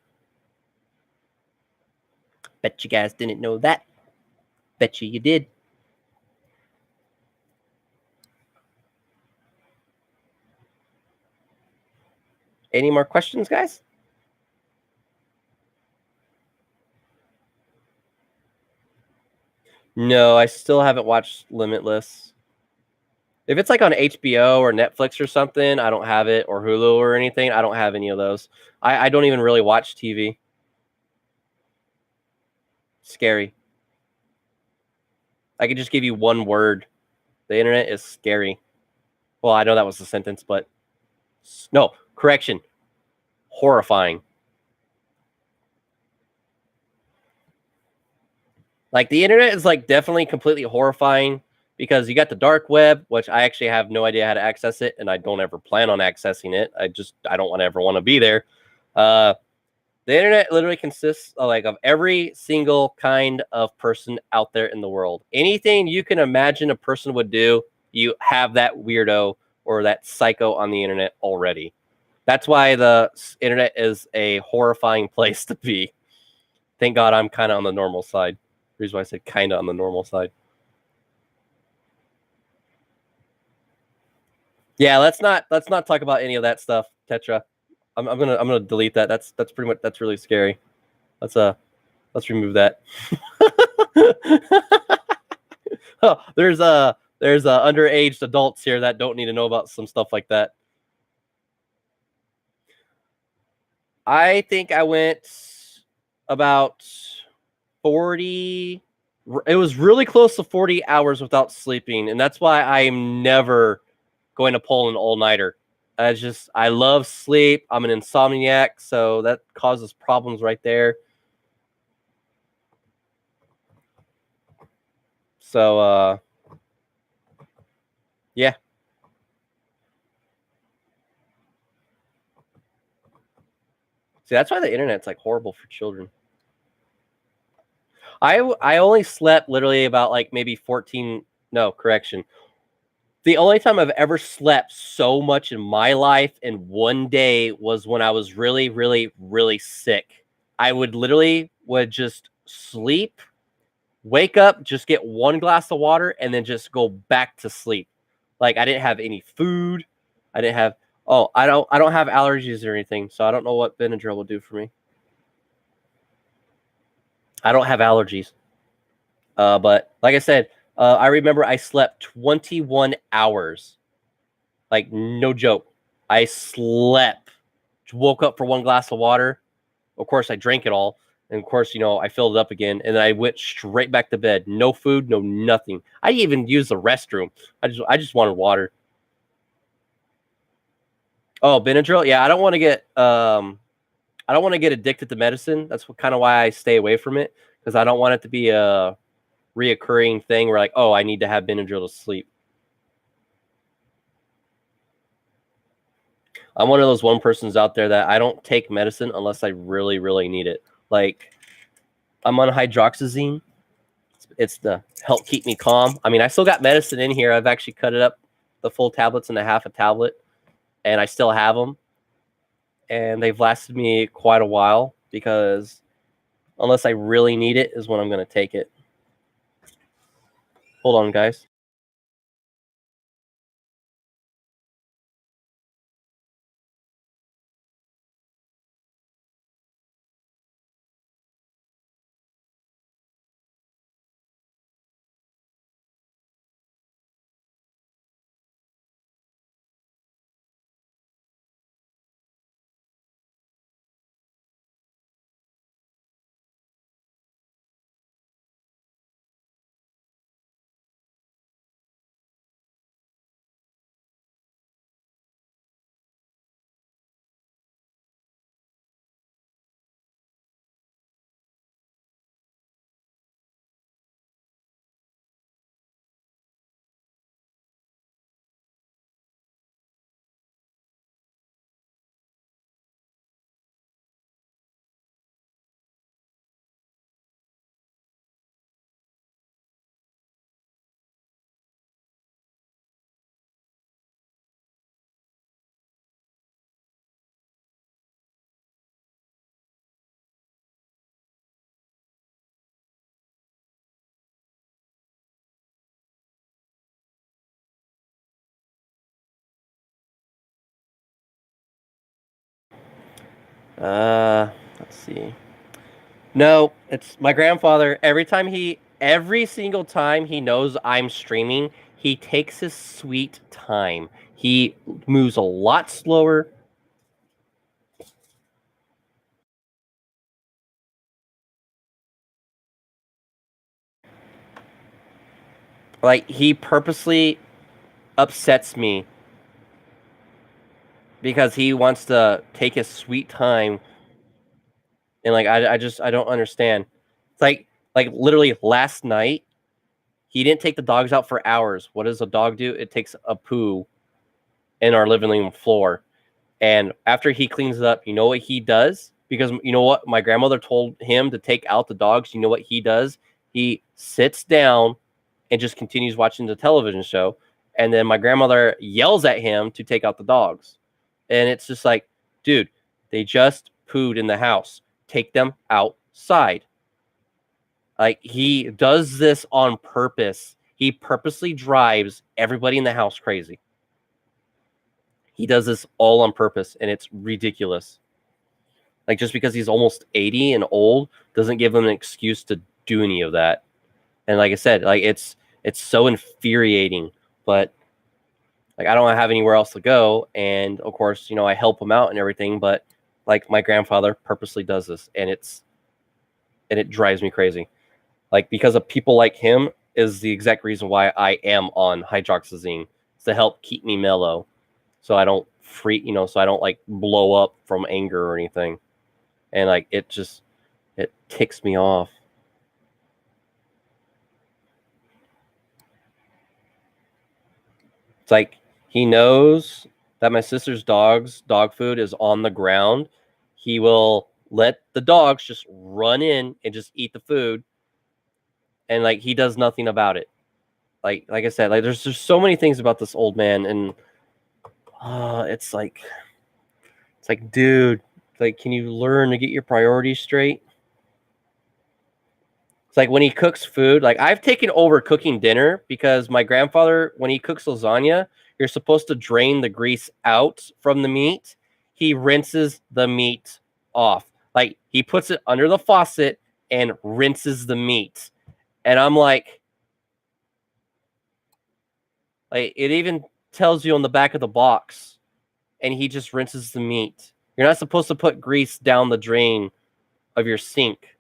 Bet you guys didn't know that. Bet you did. Any more questions, guys? No, I still haven't watched Limitless. If it's like on HBO or Netflix or something, I don't have it, or Hulu or anything. I don't have any of those. I don't even really watch TV. Scary. I could just give you one word. The internet is scary. Well, I know that was the sentence, but no, correction. Horrifying. Like the internet is like definitely completely horrifying because you got the dark web, which I actually have no idea how to access it, and I don't ever plan on accessing it. I don't ever want to be there. The internet literally consists of every single kind of person out there in the world. Anything you can imagine a person would do, you have that weirdo or that psycho on the internet already. That's why the internet is a horrifying place to be. Thank God I'm kind of on the normal side. The reason why I said kind of on the normal side. Yeah, let's not talk about any of that stuff, Tetra. I'm gonna delete that. That's pretty much that's really scary. Let's remove that. Oh, there's underage adults here that don't need to know about some stuff like that. I think I went about 40. It was really close to 40 hours without sleeping, and that's why I'm never going to pull an all-nighter. I love sleep. I'm an insomniac, so that causes problems right there. So yeah. See, that's why the internet's like horrible for children. I only slept literally about like maybe 14. No, correction. The only time I've ever slept so much in my life in one day was when I was really, really, really sick. I would just sleep, wake up, just get one glass of water, and then just go back to sleep. Like I didn't have any food. I didn't have. Oh, I don't have allergies or anything, so I don't know what Benadryl will do for me. I don't have allergies. But like I said, I remember I slept 21 hours. Like, no joke. I slept, woke up for one glass of water. Of course, I drank it all. And of course, I filled it up again. And then I went straight back to bed. No food, no nothing. I didn't even use the restroom. I just wanted water. Oh, Benadryl? Yeah, I don't want to get addicted to medicine. That's kind of why I stay away from it. Because I don't want it to be a reoccurring thing where like, oh, I need to have Benadryl to sleep. I'm one of those one persons out there that I don't take medicine unless I really, really need it. Like, I'm on hydroxyzine. It's to help keep me calm. I mean, I still got medicine in here. I've actually cut it up, the full tablets and a half a tablet, and I still have them. And they've lasted me quite a while because unless I really need it is when I'm going to take it. Hold on, guys. Let's see. No, it's my grandfather. Every single time he knows I'm streaming, he takes his sweet time. He moves a lot slower. Like, he purposely upsets me because he wants to take his sweet time. And like, I don't understand. It's like literally last night, he didn't take the dogs out for hours. What does a dog do? It takes a poo in our living room floor. And after he cleans it up, you know what he does? Because you know what? My grandmother told him to take out the dogs. You know what he does? He sits down and just continues watching the television show. And then my grandmother yells at him to take out the dogs. And it's just like, dude, they just pooed in the house. Take them outside. Like, he does this on purpose. He purposely drives everybody in the house crazy. He does this all on purpose, and it's ridiculous. Like, just because he's almost 80 and old doesn't give him an excuse to do any of that. And like I said, like, it's so infuriating, but like, I don't have anywhere else to go. And of course, I help him out and everything, but like, my grandfather purposely does this, and it drives me crazy. Like, because of people like him is the exact reason why I am on hydroxyzine. It's to help keep me mellow. So I don't so I don't like blow up from anger or anything. And like, it ticks me off. It's like, he knows that my sister's dog food is on the ground. he will let the dogs just run in and just eat the food, and like he does nothing about it. Like I said, like there's so many things about this old man, and it's like, dude, like, can you learn to get your priorities straight? It's like when he cooks food, like I've taken over cooking dinner because my grandfather, when he cooks lasagna, you're supposed to drain the grease out from the meat. He rinses the meat off. Like he puts it under the faucet and rinses the meat. And I'm like it even tells you on the back of the box, and he just rinses the meat. You're not supposed to put grease down the drain of your sink.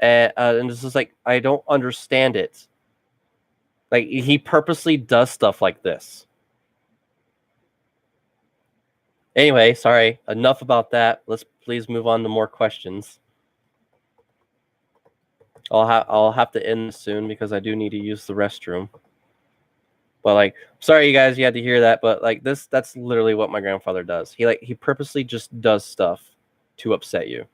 And it's just like, I don't understand it. Like he purposely does stuff like this. Anyway, sorry, enough about that. Let's please move on to more questions. I'll have to end soon because I do need to use the restroom. But like, sorry you guys, you had to hear that. But like that's literally what my grandfather does. He purposely just does stuff to upset you.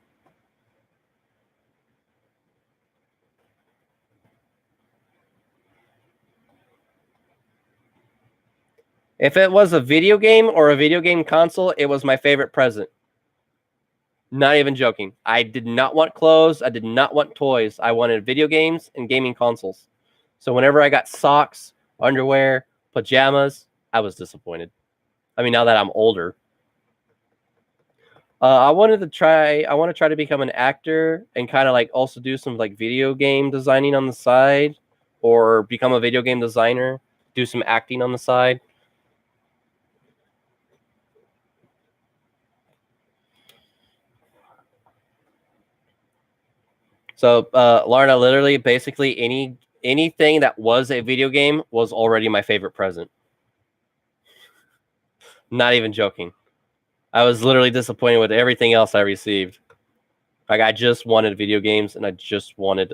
If it was a video game or a video game console, it was my favorite present. Not even joking. I did not want clothes. I did not want toys. I wanted video games and gaming consoles. So whenever I got socks, underwear, pajamas, I was disappointed. I mean, now that I'm older. I want to try to become an actor and kind of like also do some like video game designing on the side, or become a video game designer, do some acting on the side. So, Larna, literally, basically anything that was a video game was already my favorite present. Not even joking. I was literally disappointed with everything else I received. Like I just wanted video games and I just wanted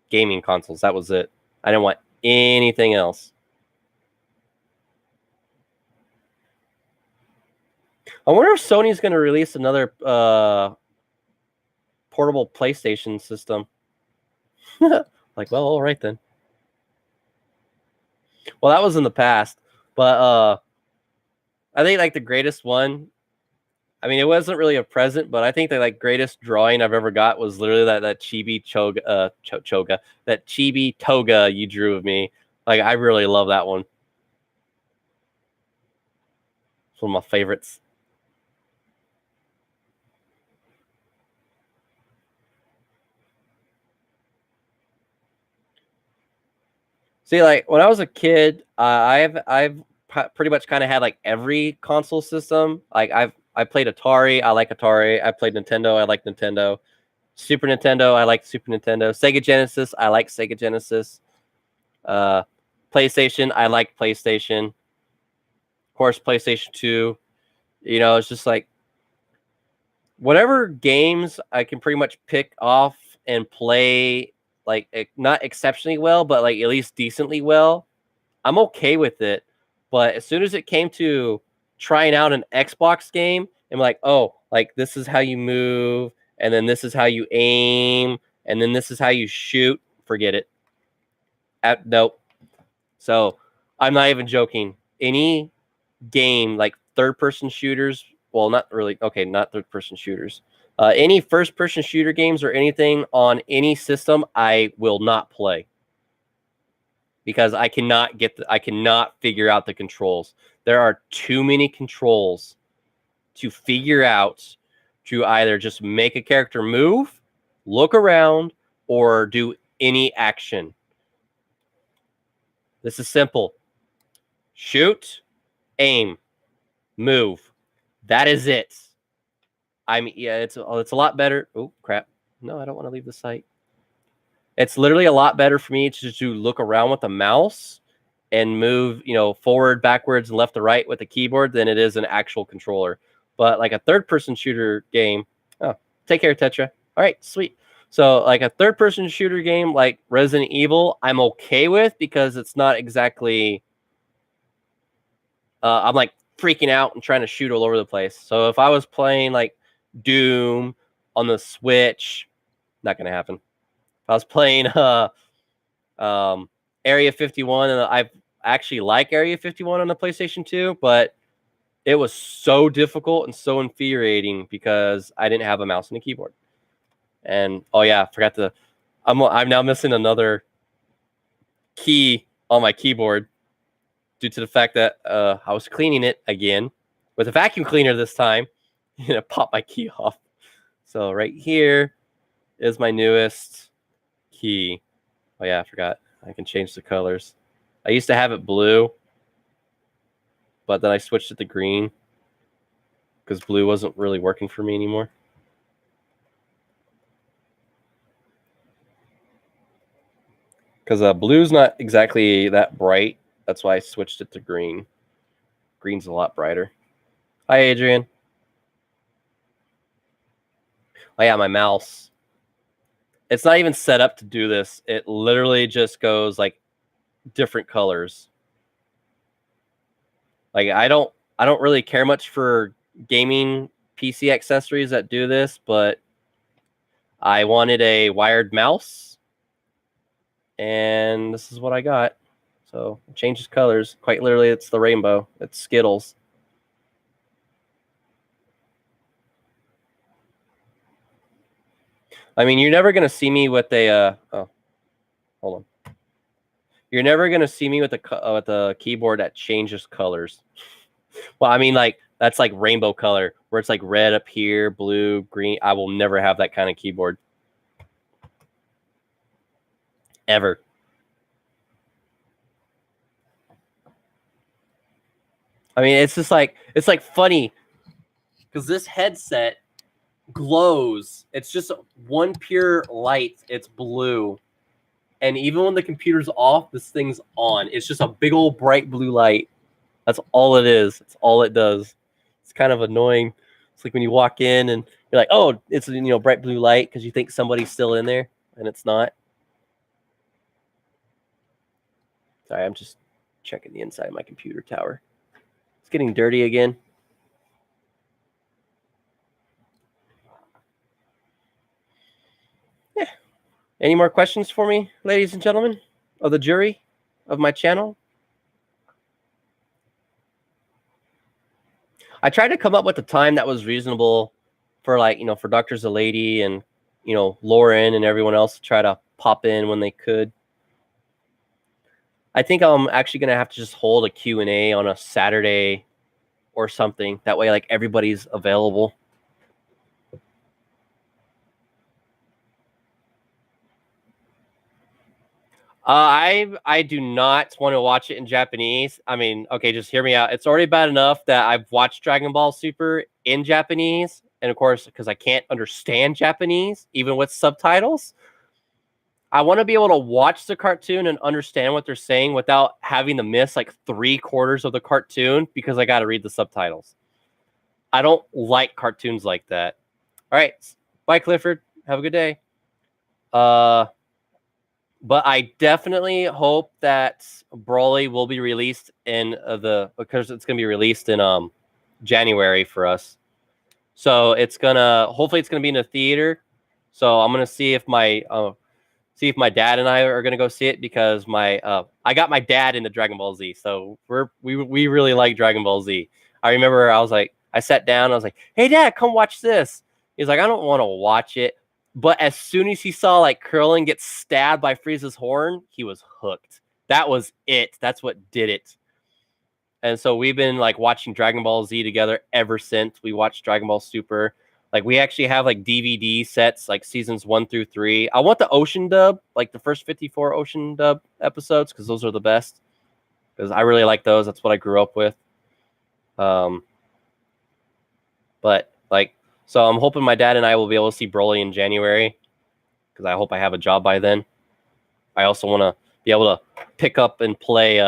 gaming consoles. That was it. I didn't want anything else. I wonder if Sony's going to release another portable PlayStation system. Like, well, all right then. Well, that was in the past, but I think like the greatest one, I mean, it wasn't really a present, but I think the like greatest drawing I've ever got was literally that chibi choga, that chibi toga you drew of me. Like I really love that one. It's one of my favorites. See, like when I was a kid, I've pretty much kind of had like every console system. Like I played Atari. I like Atari. I played Nintendo. I like Nintendo. Super Nintendo. I like Super Nintendo. Sega Genesis. I like Sega Genesis. PlayStation. I like PlayStation. Of course, PlayStation 2. You know, it's just like whatever games I can pretty much pick off and play, like not exceptionally well, but like at least decently well, I'm okay with it. But as soon as it came to trying out an Xbox game, I'm like, oh, like this is how you move, and then this is how you aim, and then this is how you shoot. Forget it. Nope. So I'm not even joking. Any game like third-person shooters, well, not really. Okay, not third-person shooters. Any first-person shooter games or anything on any system, I will not play because I cannot figure out the controls. There are too many controls to figure out to either just make a character move, look around, or do any action. This is simple. Shoot, aim, move. That is it. I mean, yeah, it's a lot better. Oh, crap. No, I don't want to leave the site. It's literally a lot better for me to just look around with the mouse and move, forward, backwards, and left to right with the keyboard than it is an actual controller. But like a third-person shooter game, oh, take care, Tetra. All right, sweet. So like a third-person shooter game like Resident Evil, I'm okay with because it's not exactly I'm like freaking out and trying to shoot all over the place. So if I was playing like Doom on the Switch, not gonna happen. If I was playing Area 51, and I actually like Area 51 on the PlayStation 2, but it was so difficult and so infuriating because I didn't have a mouse and a keyboard. And oh yeah, I forgot to. I'm now missing another key on my keyboard due to the fact that I was cleaning it again with a vacuum cleaner this time, and it popped my key off. So right here is my newest key. Oh yeah, I forgot. I can change the colors. I used to have it blue, but then I switched it to green because blue wasn't really working for me anymore. Because blue's not exactly that bright. That's why I switched it to green. Green's a lot brighter. Hi, Adrian. Oh yeah, my mouse. It's not even set up to do this. It literally just goes like different colors. Like I don't really care much for gaming PC accessories that do this, but I wanted a wired mouse, and this is what I got. So it changes colors. Quite literally, it's the rainbow. It's Skittles. I mean, you're never gonna see me with a. Oh, hold on. You're never gonna see me with a keyboard that changes colors. Well, I mean, like that's like rainbow color, where it's like red up here, blue, green. I will never have that kind of keyboard. Ever. I mean, it's just like it's like funny because this headset glows. It's just one pure light. It's blue. And even when the computer's off, this thing's on. It's just a big old bright blue light. That's all it is. It's all it does. It's kind of annoying. It's like when you walk in and you're like, oh, it's bright blue light because you think somebody's still in there and it's not. Sorry, I'm just checking the inside of my computer tower. It's getting dirty again. Yeah. Any more questions for me, ladies and gentlemen of the jury of my channel? I tried to come up with a time that was reasonable for for Dr. Zalady and, Lauren and everyone else to try to pop in when they could. I think I'm actually going to have to just hold a Q&A on a Saturday or something. That way, everybody's available. I do not want to watch it in Japanese. I mean, okay, just hear me out. It's already bad enough that I've watched Dragon Ball Super in Japanese. And of course, because I can't understand Japanese, even with subtitles. I want to be able to watch the cartoon and understand what they're saying without having to miss 3/4 of the cartoon because I got to read the subtitles. I don't like cartoons like that. All right. Bye, Clifford. Have a good day. But I definitely hope that Broly will be released because it's going to be released in January for us. So hopefully it's gonna be in a theater. So I'm gonna see if my dad and I are gonna go see it because I got my dad into Dragon Ball Z. So we really like Dragon Ball Z. I remember I sat down, I was like, hey Dad, come watch this. He's like, I don't want to watch it. But as soon as he saw Krillin get stabbed by Frieza's horn, he was hooked. That was it. That's what did it. And so we've been watching Dragon Ball Z together ever since we watched Dragon Ball Super. We actually have DVD sets seasons 1 through 3. I want the Ocean dub, the first 54 Ocean dub episodes because those are the best. Because I really like those. That's what I grew up with. So I'm hoping my dad and I will be able to see Broly in January because I hope I have a job by then. I also want to be able to pick up and play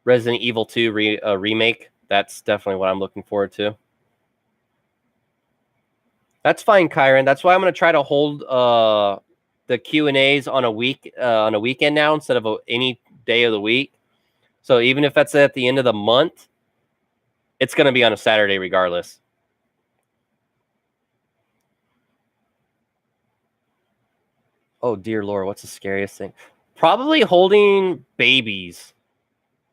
Resident Evil 2 remake. That's definitely what I'm looking forward to. That's fine, Kyron. That's why I'm going to try to hold the Q&As on a weekend now instead of any day of the week. So even if that's at the end of the month, it's going to be on a Saturday regardless. Oh, dear Lord, what's the scariest thing? Probably holding babies.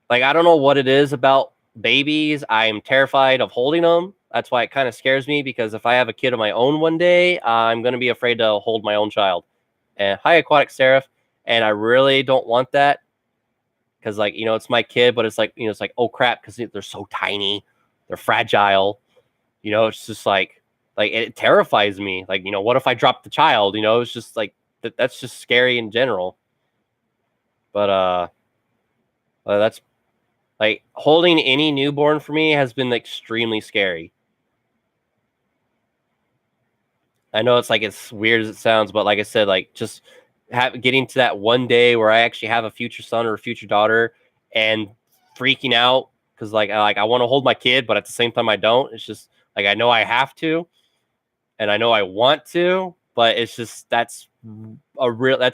Like, I don't know what it is about babies. I'm terrified of holding them. That's why it kind of scares me, because if I have a kid of my own one day, I'm going to be afraid to hold my own child. And hi, Aquatic Seraph. And I really don't want that, because, like, you know, it's my kid, but it's like, you know, it's like, oh crap, because they're so tiny, they're fragile. You know, it's just like it terrifies me. Like, you know, what if I drop the child? You know, it's just like that's just scary in general. But that's like holding any newborn for me has been extremely scary. I know it's like, it's weird as it sounds, but like I said, like just getting to that one day where I actually have a future son or a future daughter, and freaking out because like I want to hold my kid, but at the same time I don't. It's just like I know I have to, and I know I want to, but it's just that's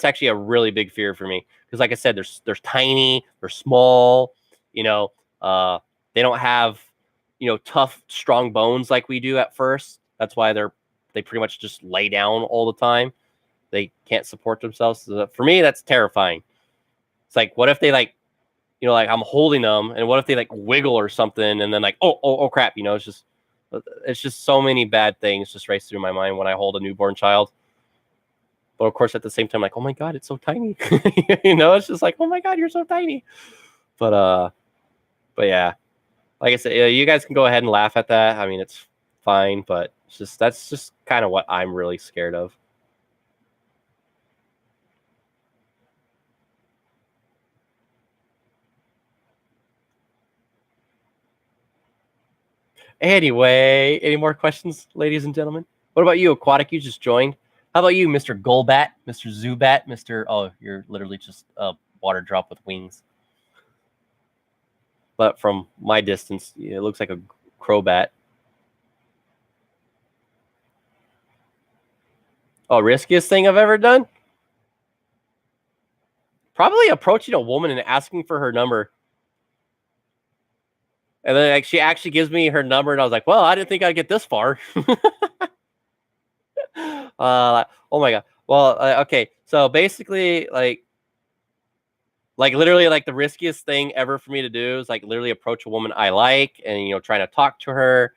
actually a really big fear for me, because like I said, they're tiny, they're small, you know, they don't have, you know, tough, strong bones like we do at first. That's why they pretty much just lay down all the time. They can't support themselves. So for me, that's terrifying. It's like, what if they like, you know, like I'm holding them, and what if they like wiggle or something, and then like, oh crap, you know, it's just so many bad things just race through my mind when I hold a newborn child. But of course, at the same time, like, oh my God, it's so tiny. You know, it's just like, oh my God, you're so tiny. But yeah, like I said, you guys can go ahead and laugh at that. I mean, it's fine, but that's just kind of what I'm really scared of. Anyway, any more questions, ladies and gentlemen? What about you, Aquatic? You just joined. How about you, Mr. Golbat, Mr. Zubat, Mr. Oh, you're literally just a water drop with wings. But from my distance, it looks like a Crobat. Oh, riskiest thing I've ever done? Probably approaching a woman and asking for her number. And then like, she actually gives me her number, and I was like, well, I didn't think I'd get this far. Oh my God. Well, okay. So basically, like literally, like the riskiest thing ever for me to do is like literally approach a woman I like, and, you know, trying to talk to her.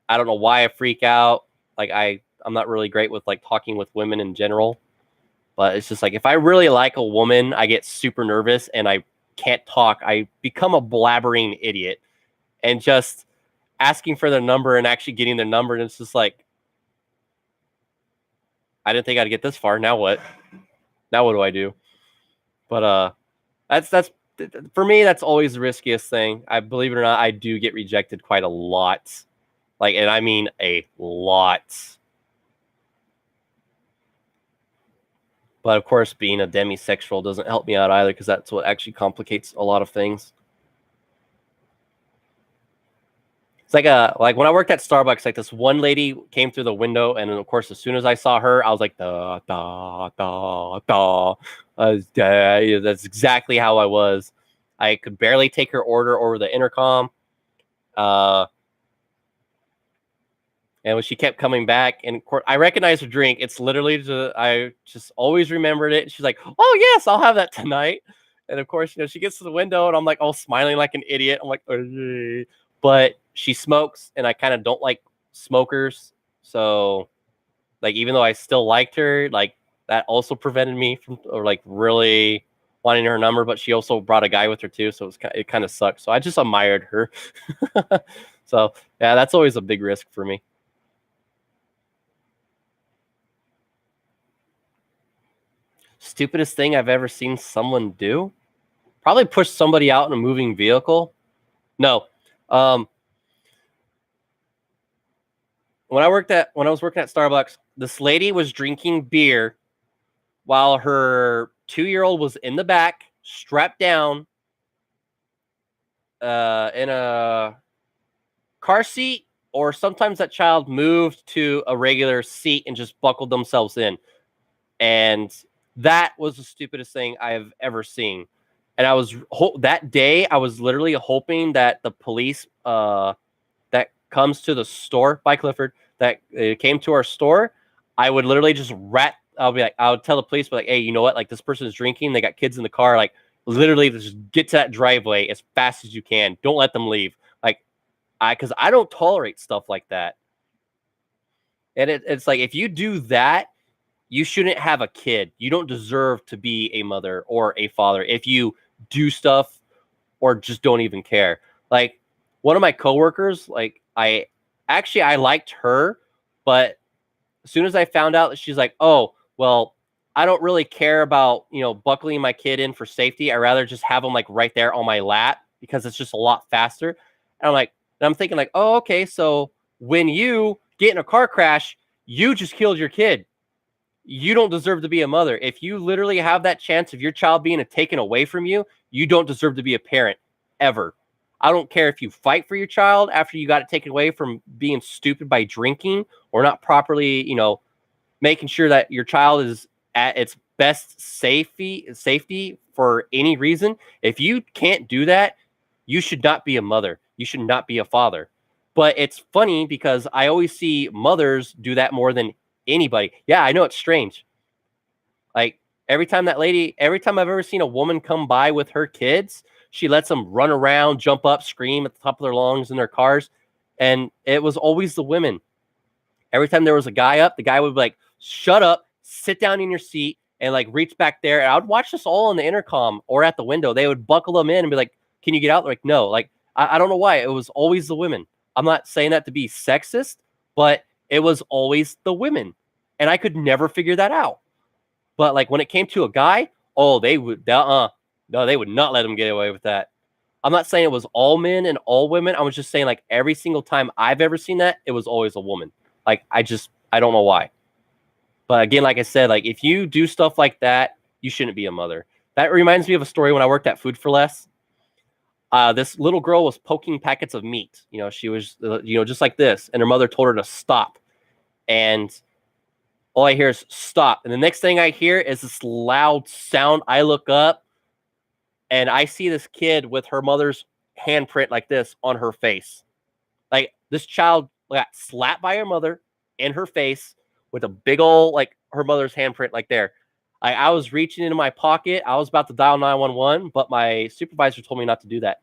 I don't know why I freak out. Like I'm not really great with like talking with women in general, but it's just like, if I really like a woman, I get super nervous and I can't talk. I become a blabbering idiot, and just asking for their number and actually getting their number. And it's just like, I didn't think I'd get this far. Now what? Now what do I do? But that's for me, that's always the riskiest thing. I believe it or not, I do get rejected quite a lot. Like, and I mean a lot. But of course, being a demisexual doesn't help me out either, because that's what actually complicates a lot of things. It's like when I worked at Starbucks, like this one lady came through the window, and then of course, as soon as I saw her, I was like, da da da da. That's exactly how I was. I could barely take her order over the intercom. And when she kept coming back, and of course, I recognized her drink. It's literally I just always remembered it. She's like, "Oh yes, I'll have that tonight." And of course, you know, she gets to the window, and I'm like, all smiling like an idiot. I'm like, "Hey." But she smokes, and I kind of don't like smokers. So, like, even though I still liked her, like that also prevented me from, or like really wanting her number. But she also brought a guy with her too, so it kind of sucked. So I just admired her. So yeah, that's always a big risk for me. Stupidest thing I've ever seen someone do? Probably push somebody out in a moving vehicle. No. When I was working at Starbucks, this lady was drinking beer while her 2-year-old was in the back, strapped down, in a car seat, or sometimes that child moved to a regular seat and just buckled themselves in. And that was the stupidest thing I have ever seen. And I was that day, I was literally hoping that the police that comes to the store by Clifford, that came to our store, I would literally just I'll be like, I would tell the police, like, hey, you know what? Like, this person is drinking. They got kids in the car. Like, literally just get to that driveway as fast as you can. Don't let them leave. Like, because I don't tolerate stuff like that. And it's like, if you do that, you shouldn't have a kid. You don't deserve to be a mother or a father if you do stuff or just don't even care. Like, one of my coworkers, like, I liked her, but as soon as I found out that she's like, oh, well, I don't really care about, buckling my kid in for safety. I rather just have him like right there on my lap because it's just a lot faster. And I'm thinking like, oh, okay. So when you get in a car crash, you just killed your kid. You don't deserve to be a mother. If you literally have that chance of your child being taken away from you, you don't deserve to be a parent ever. I don't care if you fight for your child after you got it taken away from being stupid by drinking or not properly, making sure that your child is at its best safety for any reason. If you can't do that, you should not be a mother. You should not be a father. But it's funny because I always see mothers do that more than anybody. Yeah, I know it's strange. Like, every time I've ever seen a woman come by with her kids, she lets them run around, jump up, scream at the top of their lungs in their cars. And it was always the women. Every time there was a guy up, the guy would be like, shut up, sit down in your seat, and like reach back there. And I would watch this all on the intercom or at the window. They would buckle them in and be like, can you get out? They're like, no. Like, I don't know why. It was always the women. I'm not saying that to be sexist, but it was always the women. And I could never figure that out. But like when it came to a guy, oh, they would, no, they would not let him get away with that. I'm not saying it was all men and all women. I was just saying, like, every single time I've ever seen that, it was always a woman. Like, I don't know why. But again, like I said, like, if you do stuff like that, you shouldn't be a mother. That reminds me of a story when I worked at Food for Less. This little girl was poking packets of meat. She was, just like this. And her mother told her to stop. And all I hear is stop. And the next thing I hear is this loud sound. I look up and I see this kid with her mother's handprint like this on her face. Like, this child got slapped by her mother in her face with a big old, like, her mother's handprint like there. I was reaching into my pocket. I was about to dial 911, but my supervisor told me not to do that.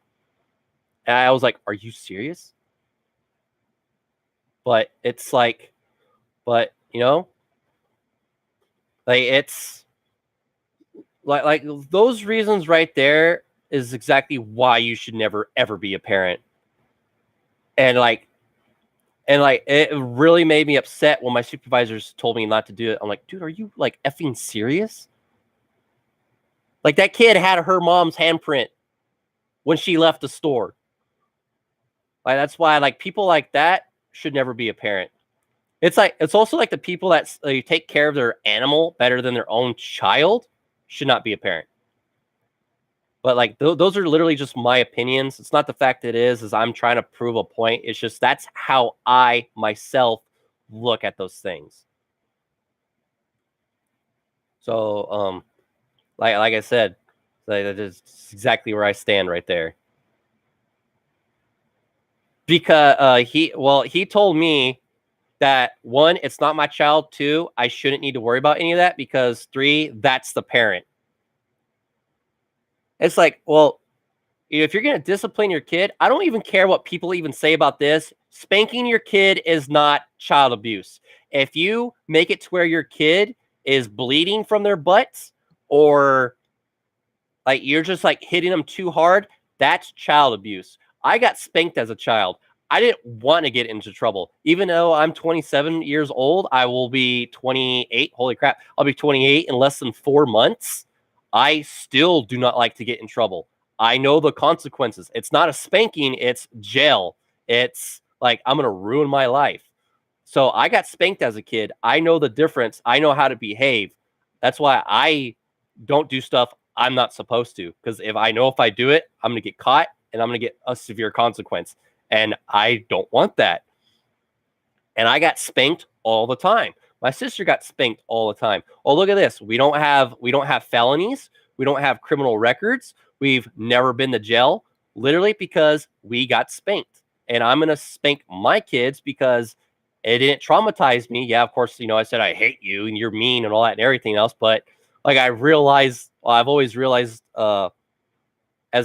And I was like, are you serious? But it's like, like, it's like those reasons right there is exactly why you should never, ever be a parent. And it really made me upset when my supervisors told me not to do it. I'm like, dude, are you like effing serious? Like, that kid had her mom's handprint when she left the store. Like, that's why, like, people like that should never be a parent. It's also like the people that take care of their animal better than their own child should not be a parent. But like, those are literally just my opinions. It's not the fact that it is I'm trying to prove a point. It's just that's how I myself look at those things. So, like I said, that is exactly where I stand right there. Because he told me that, 1, it's not my child. 2, I shouldn't need to worry about any of that because 3, that's the parent. It's like, well, if you're going to discipline your kid, I don't even care what people even say about this. Spanking your kid is not child abuse. If you make it to where your kid is bleeding from their butts, or like you're just like hitting them too hard, that's child abuse. I got spanked as a child. I didn't want to get into trouble. Even though I'm 27 years old, I will be 28. Holy crap. I'll be 28 in less than 4 months. I still do not like to get in trouble. I know the consequences. It's not a spanking, it's jail. It's like, I'm going to ruin my life. So I got spanked as a kid. I know the difference. I know how to behave. That's why I don't do stuff I'm not supposed to. Because if I do it, I'm going to get caught and I'm going to get a severe consequence. And I don't want that. And I got spanked all the time. My sister got spanked all the time. Oh, look at this. We don't have felonies. We don't have criminal records. We've never been to jail, literally because we got spanked. And I'm going to spank my kids because it didn't traumatize me. Yeah, of course, I said, I hate you and you're mean and all that and everything else. But like, I've always realized as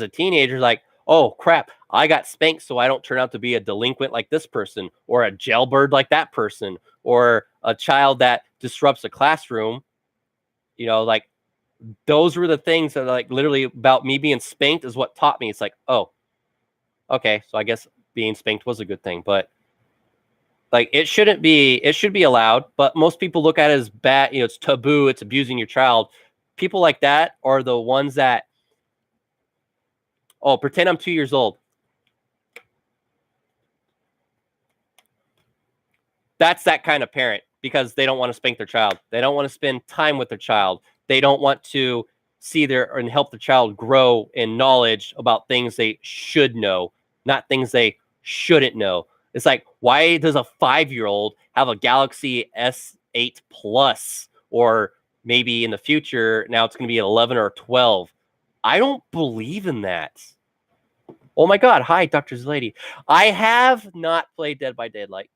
a teenager, like, oh, crap, I got spanked so I don't turn out to be a delinquent like this person, or a jailbird like that person, or a child that disrupts a classroom. Like, those were the things that, like, literally about me being spanked is what taught me. It's like, oh, okay, so I guess being spanked was a good thing. But like, it should be allowed, but most people look at it as bad. It's taboo, it's abusing your child. People like that are the ones that, oh, pretend I'm 2 years old. That's that kind of parent, because they don't want to spank their child. They don't want to spend time with their child. They don't want to see and help the child grow in knowledge about things they should know, not things they shouldn't know. It's like, why does a 5-year-old have a Galaxy S8 Plus, or maybe in the future now it's going to be an 11 or 12? I don't believe in that. Oh my God. Hi, Dr. Zlady. I have not played Dead by Daylight.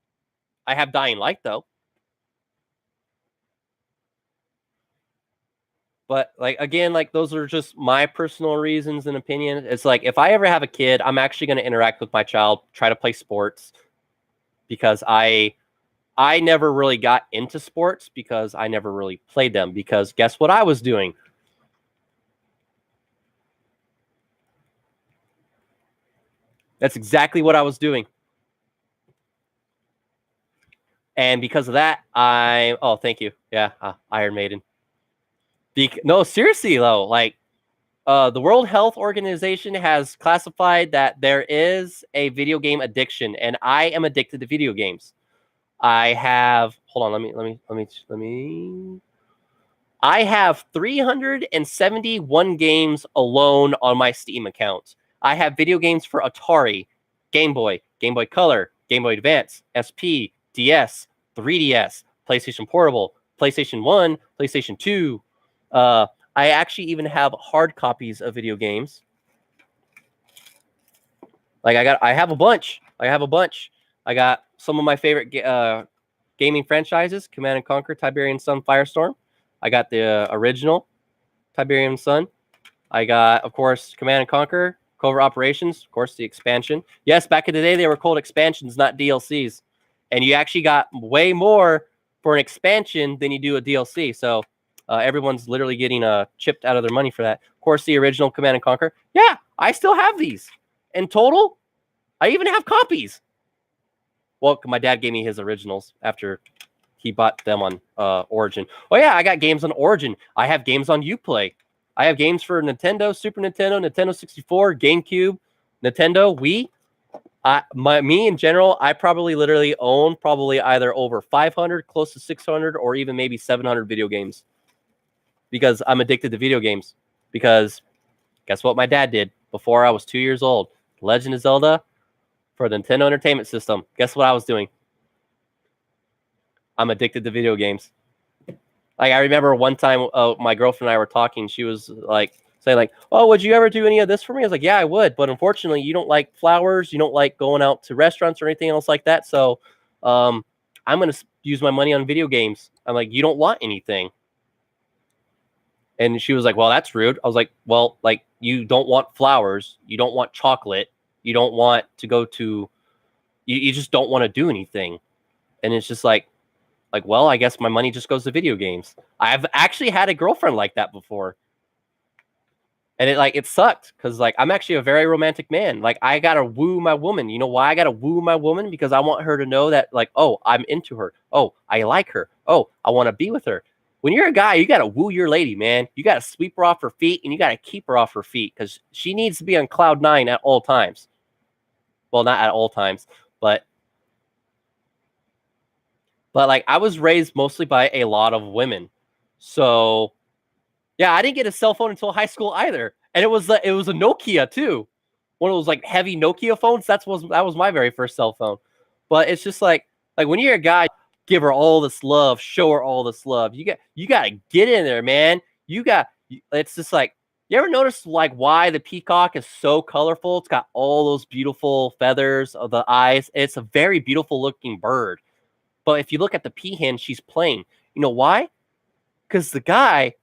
I have Dying Light, though. But like, again, like, those are just my personal reasons and opinion. It's like, if I ever have a kid, I'm actually going to interact with my child, try to play sports, because I never really got into sports because I never really played them. Because guess what I was doing? That's exactly what I was doing. And because of that, oh, thank you. Yeah, Iron Maiden. No, seriously though, like, the World Health Organization has classified that there is a video game addiction, and I am addicted to video games. I have, hold on, let me. I have 371 games alone on my Steam account. I have video games for Atari, Game Boy Color, Game Boy Advance, SP, DS, 3DS, PlayStation Portable, PlayStation 1, PlayStation 2. I actually even have hard copies of video games. Like, I have a bunch. I got some of my favorite gaming franchises: Command & Conquer, Tiberian Sun, Firestorm. I got the original Tiberian Sun. I got, of course, Command & Conquer, Covert Operations, of course, the expansion. Yes, back in the day, they were called expansions, not DLCs. And you actually got way more for an expansion than you do a DLC. So everyone's literally getting chipped out of their money for that. Of course, the original Command & Conquer. Yeah, I still have these. In total, I even have copies. Well, my dad gave me his originals after he bought them on Origin. Oh, yeah, I got games on Origin. I have games on Uplay. I have games for Nintendo, Super Nintendo, Nintendo 64, GameCube, Nintendo, Wii. Me in general, I probably literally own either over 500, close to 600, or even maybe 700 video games, because I'm addicted to video games. Because guess what my dad did before I was 2 years old? Legend of Zelda for the Nintendo Entertainment System. Guess what I was doing? I'm addicted to video games. Like, I remember one time my girlfriend and I were talking. She was like saying, like, oh, would you ever do any of this for me? I was like, yeah, I would. But unfortunately, you don't like flowers. You don't like going out to restaurants or anything else like that. So I'm going to use my money on video games. I'm like, you don't want anything. And she was like, well, that's rude. I was like, well, like, you don't want flowers. You don't want chocolate. You don't want to go to, you just don't want to do anything. And it's just like, well, I guess my money just goes to video games. I've actually had a girlfriend like that before. And it sucked, because like, I'm actually a very romantic man. Like, I got to woo my woman. You know why I got to woo my woman? Because I want her to know that, like, oh, I'm into her. Oh, I like her. Oh, I want to be with her. When you're a guy, you got to woo your lady, man. You got to sweep her off her feet, and you got to keep her off her feet, because she needs to be on cloud 9 at all times. Well, not at all times, but like, I was raised mostly by a lot of women. So yeah, I didn't get a cell phone until high school either. And it was a Nokia too. One of those like heavy Nokia phones. That was my very first cell phone. But it's just like when you're a guy, give her all this love, show her all this love. You got to get in there, man. It's just like, You ever notice like why the peacock is so colorful? It's got all those beautiful feathers of the eyes. It's a very beautiful looking bird. But if you look at the peahen, she's plain. You know why? Because the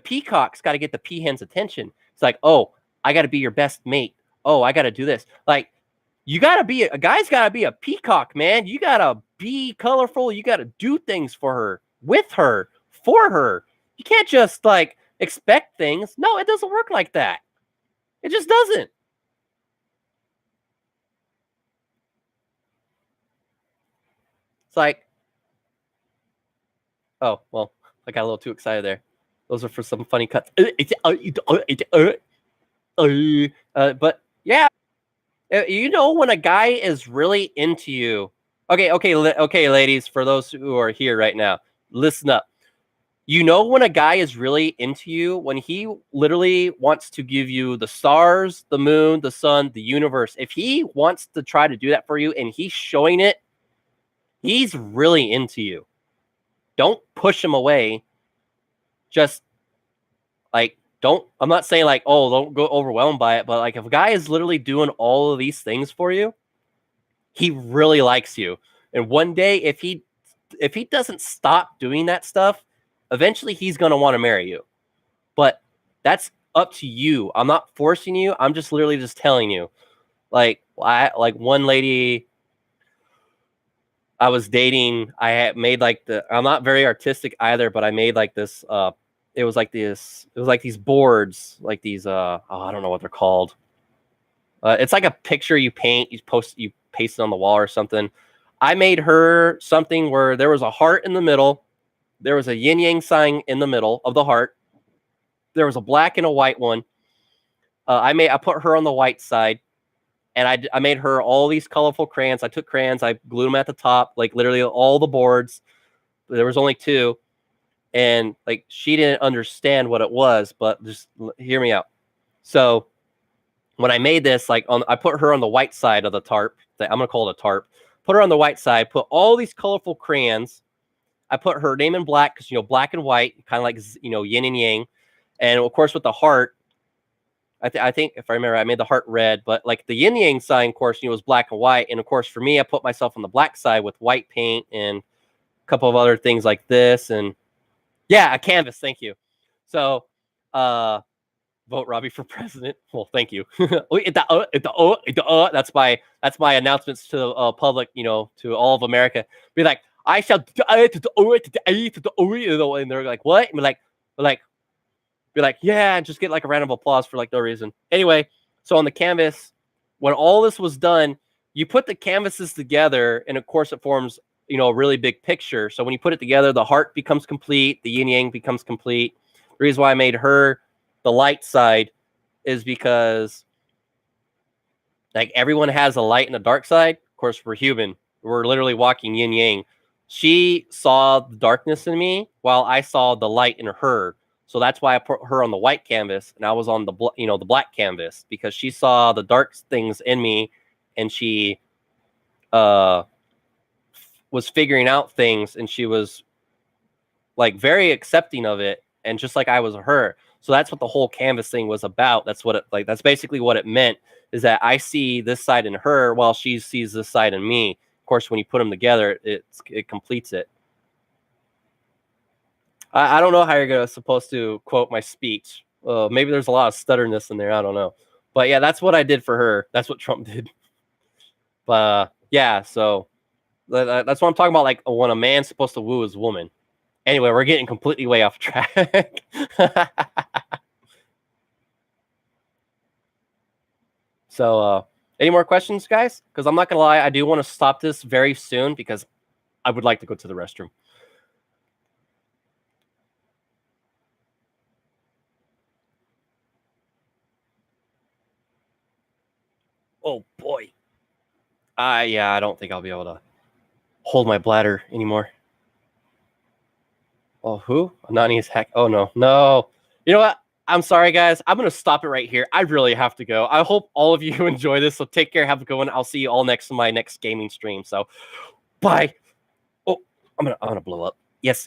peacock's got to get the peahen's attention. It's like, oh, I got to be your best mate. Oh, I got to do this. Like, you got to be a guy's got to be a peacock, man. You got to be colorful. You got to do things for her, with her, for her. You can't just like expect things. No, it doesn't work like that. It just doesn't. It's like, oh, well, I got a little too excited there. Those are for some funny cuts. But yeah, you know when a guy is really into you. Okay, ladies, for those who are here right now, listen up. You know when a guy is really into you when he literally wants to give you the stars, the moon, the sun, the universe. If he wants to try to do that for you and he's showing it, he's really into you. Don't push him away. Just like I'm not saying like, oh, don't go overwhelmed by it, but like if a guy is literally doing all of these things for you, he really likes you. And one day if he doesn't stop doing that stuff, eventually he's going to want to marry you. But that's up to you. I'm not forcing you. I'm just literally just telling you. Like one lady I was dating, I had made like I'm not very artistic either, but I made like this it was like these boards, like these I don't know what they're called. It's like a picture you paint, you paste it on the wall or something. I made her something where there was a heart in the middle. There was a yin yang sign in the middle of the heart. There was a black and a white one. I put her on the white side, and I made her all these colorful crayons. I took crayons, I glued them at the top, like literally all the boards. There was only 2, and like she didn't understand what it was, but just hear me out. So when I made this, like I put her on the white side of the tarp. I'm gonna call it a tarp. Put her on the white side. Put all these colorful crayons. I put her name in black because, black and white, kind of like, yin and yang. And of course, with the heart, I think if I remember, I made the heart red. But like the yin yang sign, of course, was black and white. And of course, for me, I put myself on the black side with white paint and a couple of other things like this. And yeah, a canvas. Thank you. So, vote Robbie for president. Well, thank you. That's my announcements to the public, to all of America. Be like, I shall, and they're like, what? And be like, yeah, and just get like a round of applause for like no reason. Anyway, so on the canvas, when all this was done, you put the canvases together, and of course it forms, a really big picture. So when you put it together, the heart becomes complete, the yin yang becomes complete. The reason why I made her the light side is because like everyone has a light and a dark side. Of course, we're human. We're literally walking yin yang. She saw the darkness in me while I saw the light in her. So that's why I put her on the white canvas and I was on the the black canvas, because she saw the dark things in me and she was figuring out things, and she was like very accepting of it, and just like I was her. So that's what the whole canvas thing was about. That's what that's basically what it meant, is that I see this side in her while she sees this side in me. Of course, when you put them together, it completes it. I don't know how you're supposed to quote my speech. Maybe there's a lot of stutterness in there. I don't know. But yeah, that's what I did for her. That's what Trump did. But yeah, so that's what I'm talking about. Like when a man's supposed to woo his woman. Anyway, we're getting completely way off track. So, any more questions, guys? Because I'm not going to lie, I do want to stop this very soon because I would like to go to the restroom. Oh, boy. Yeah, I don't think I'll be able to hold my bladder anymore. Oh, who? Anani's hack. Oh, no. No. You know what? I'm sorry, guys. I'm going to stop it right here. I really have to go. I hope all of you enjoy this. So take care. Have a good one. I'll see you all next to my next gaming stream. So bye. Oh, I'm going to blow up. Yes.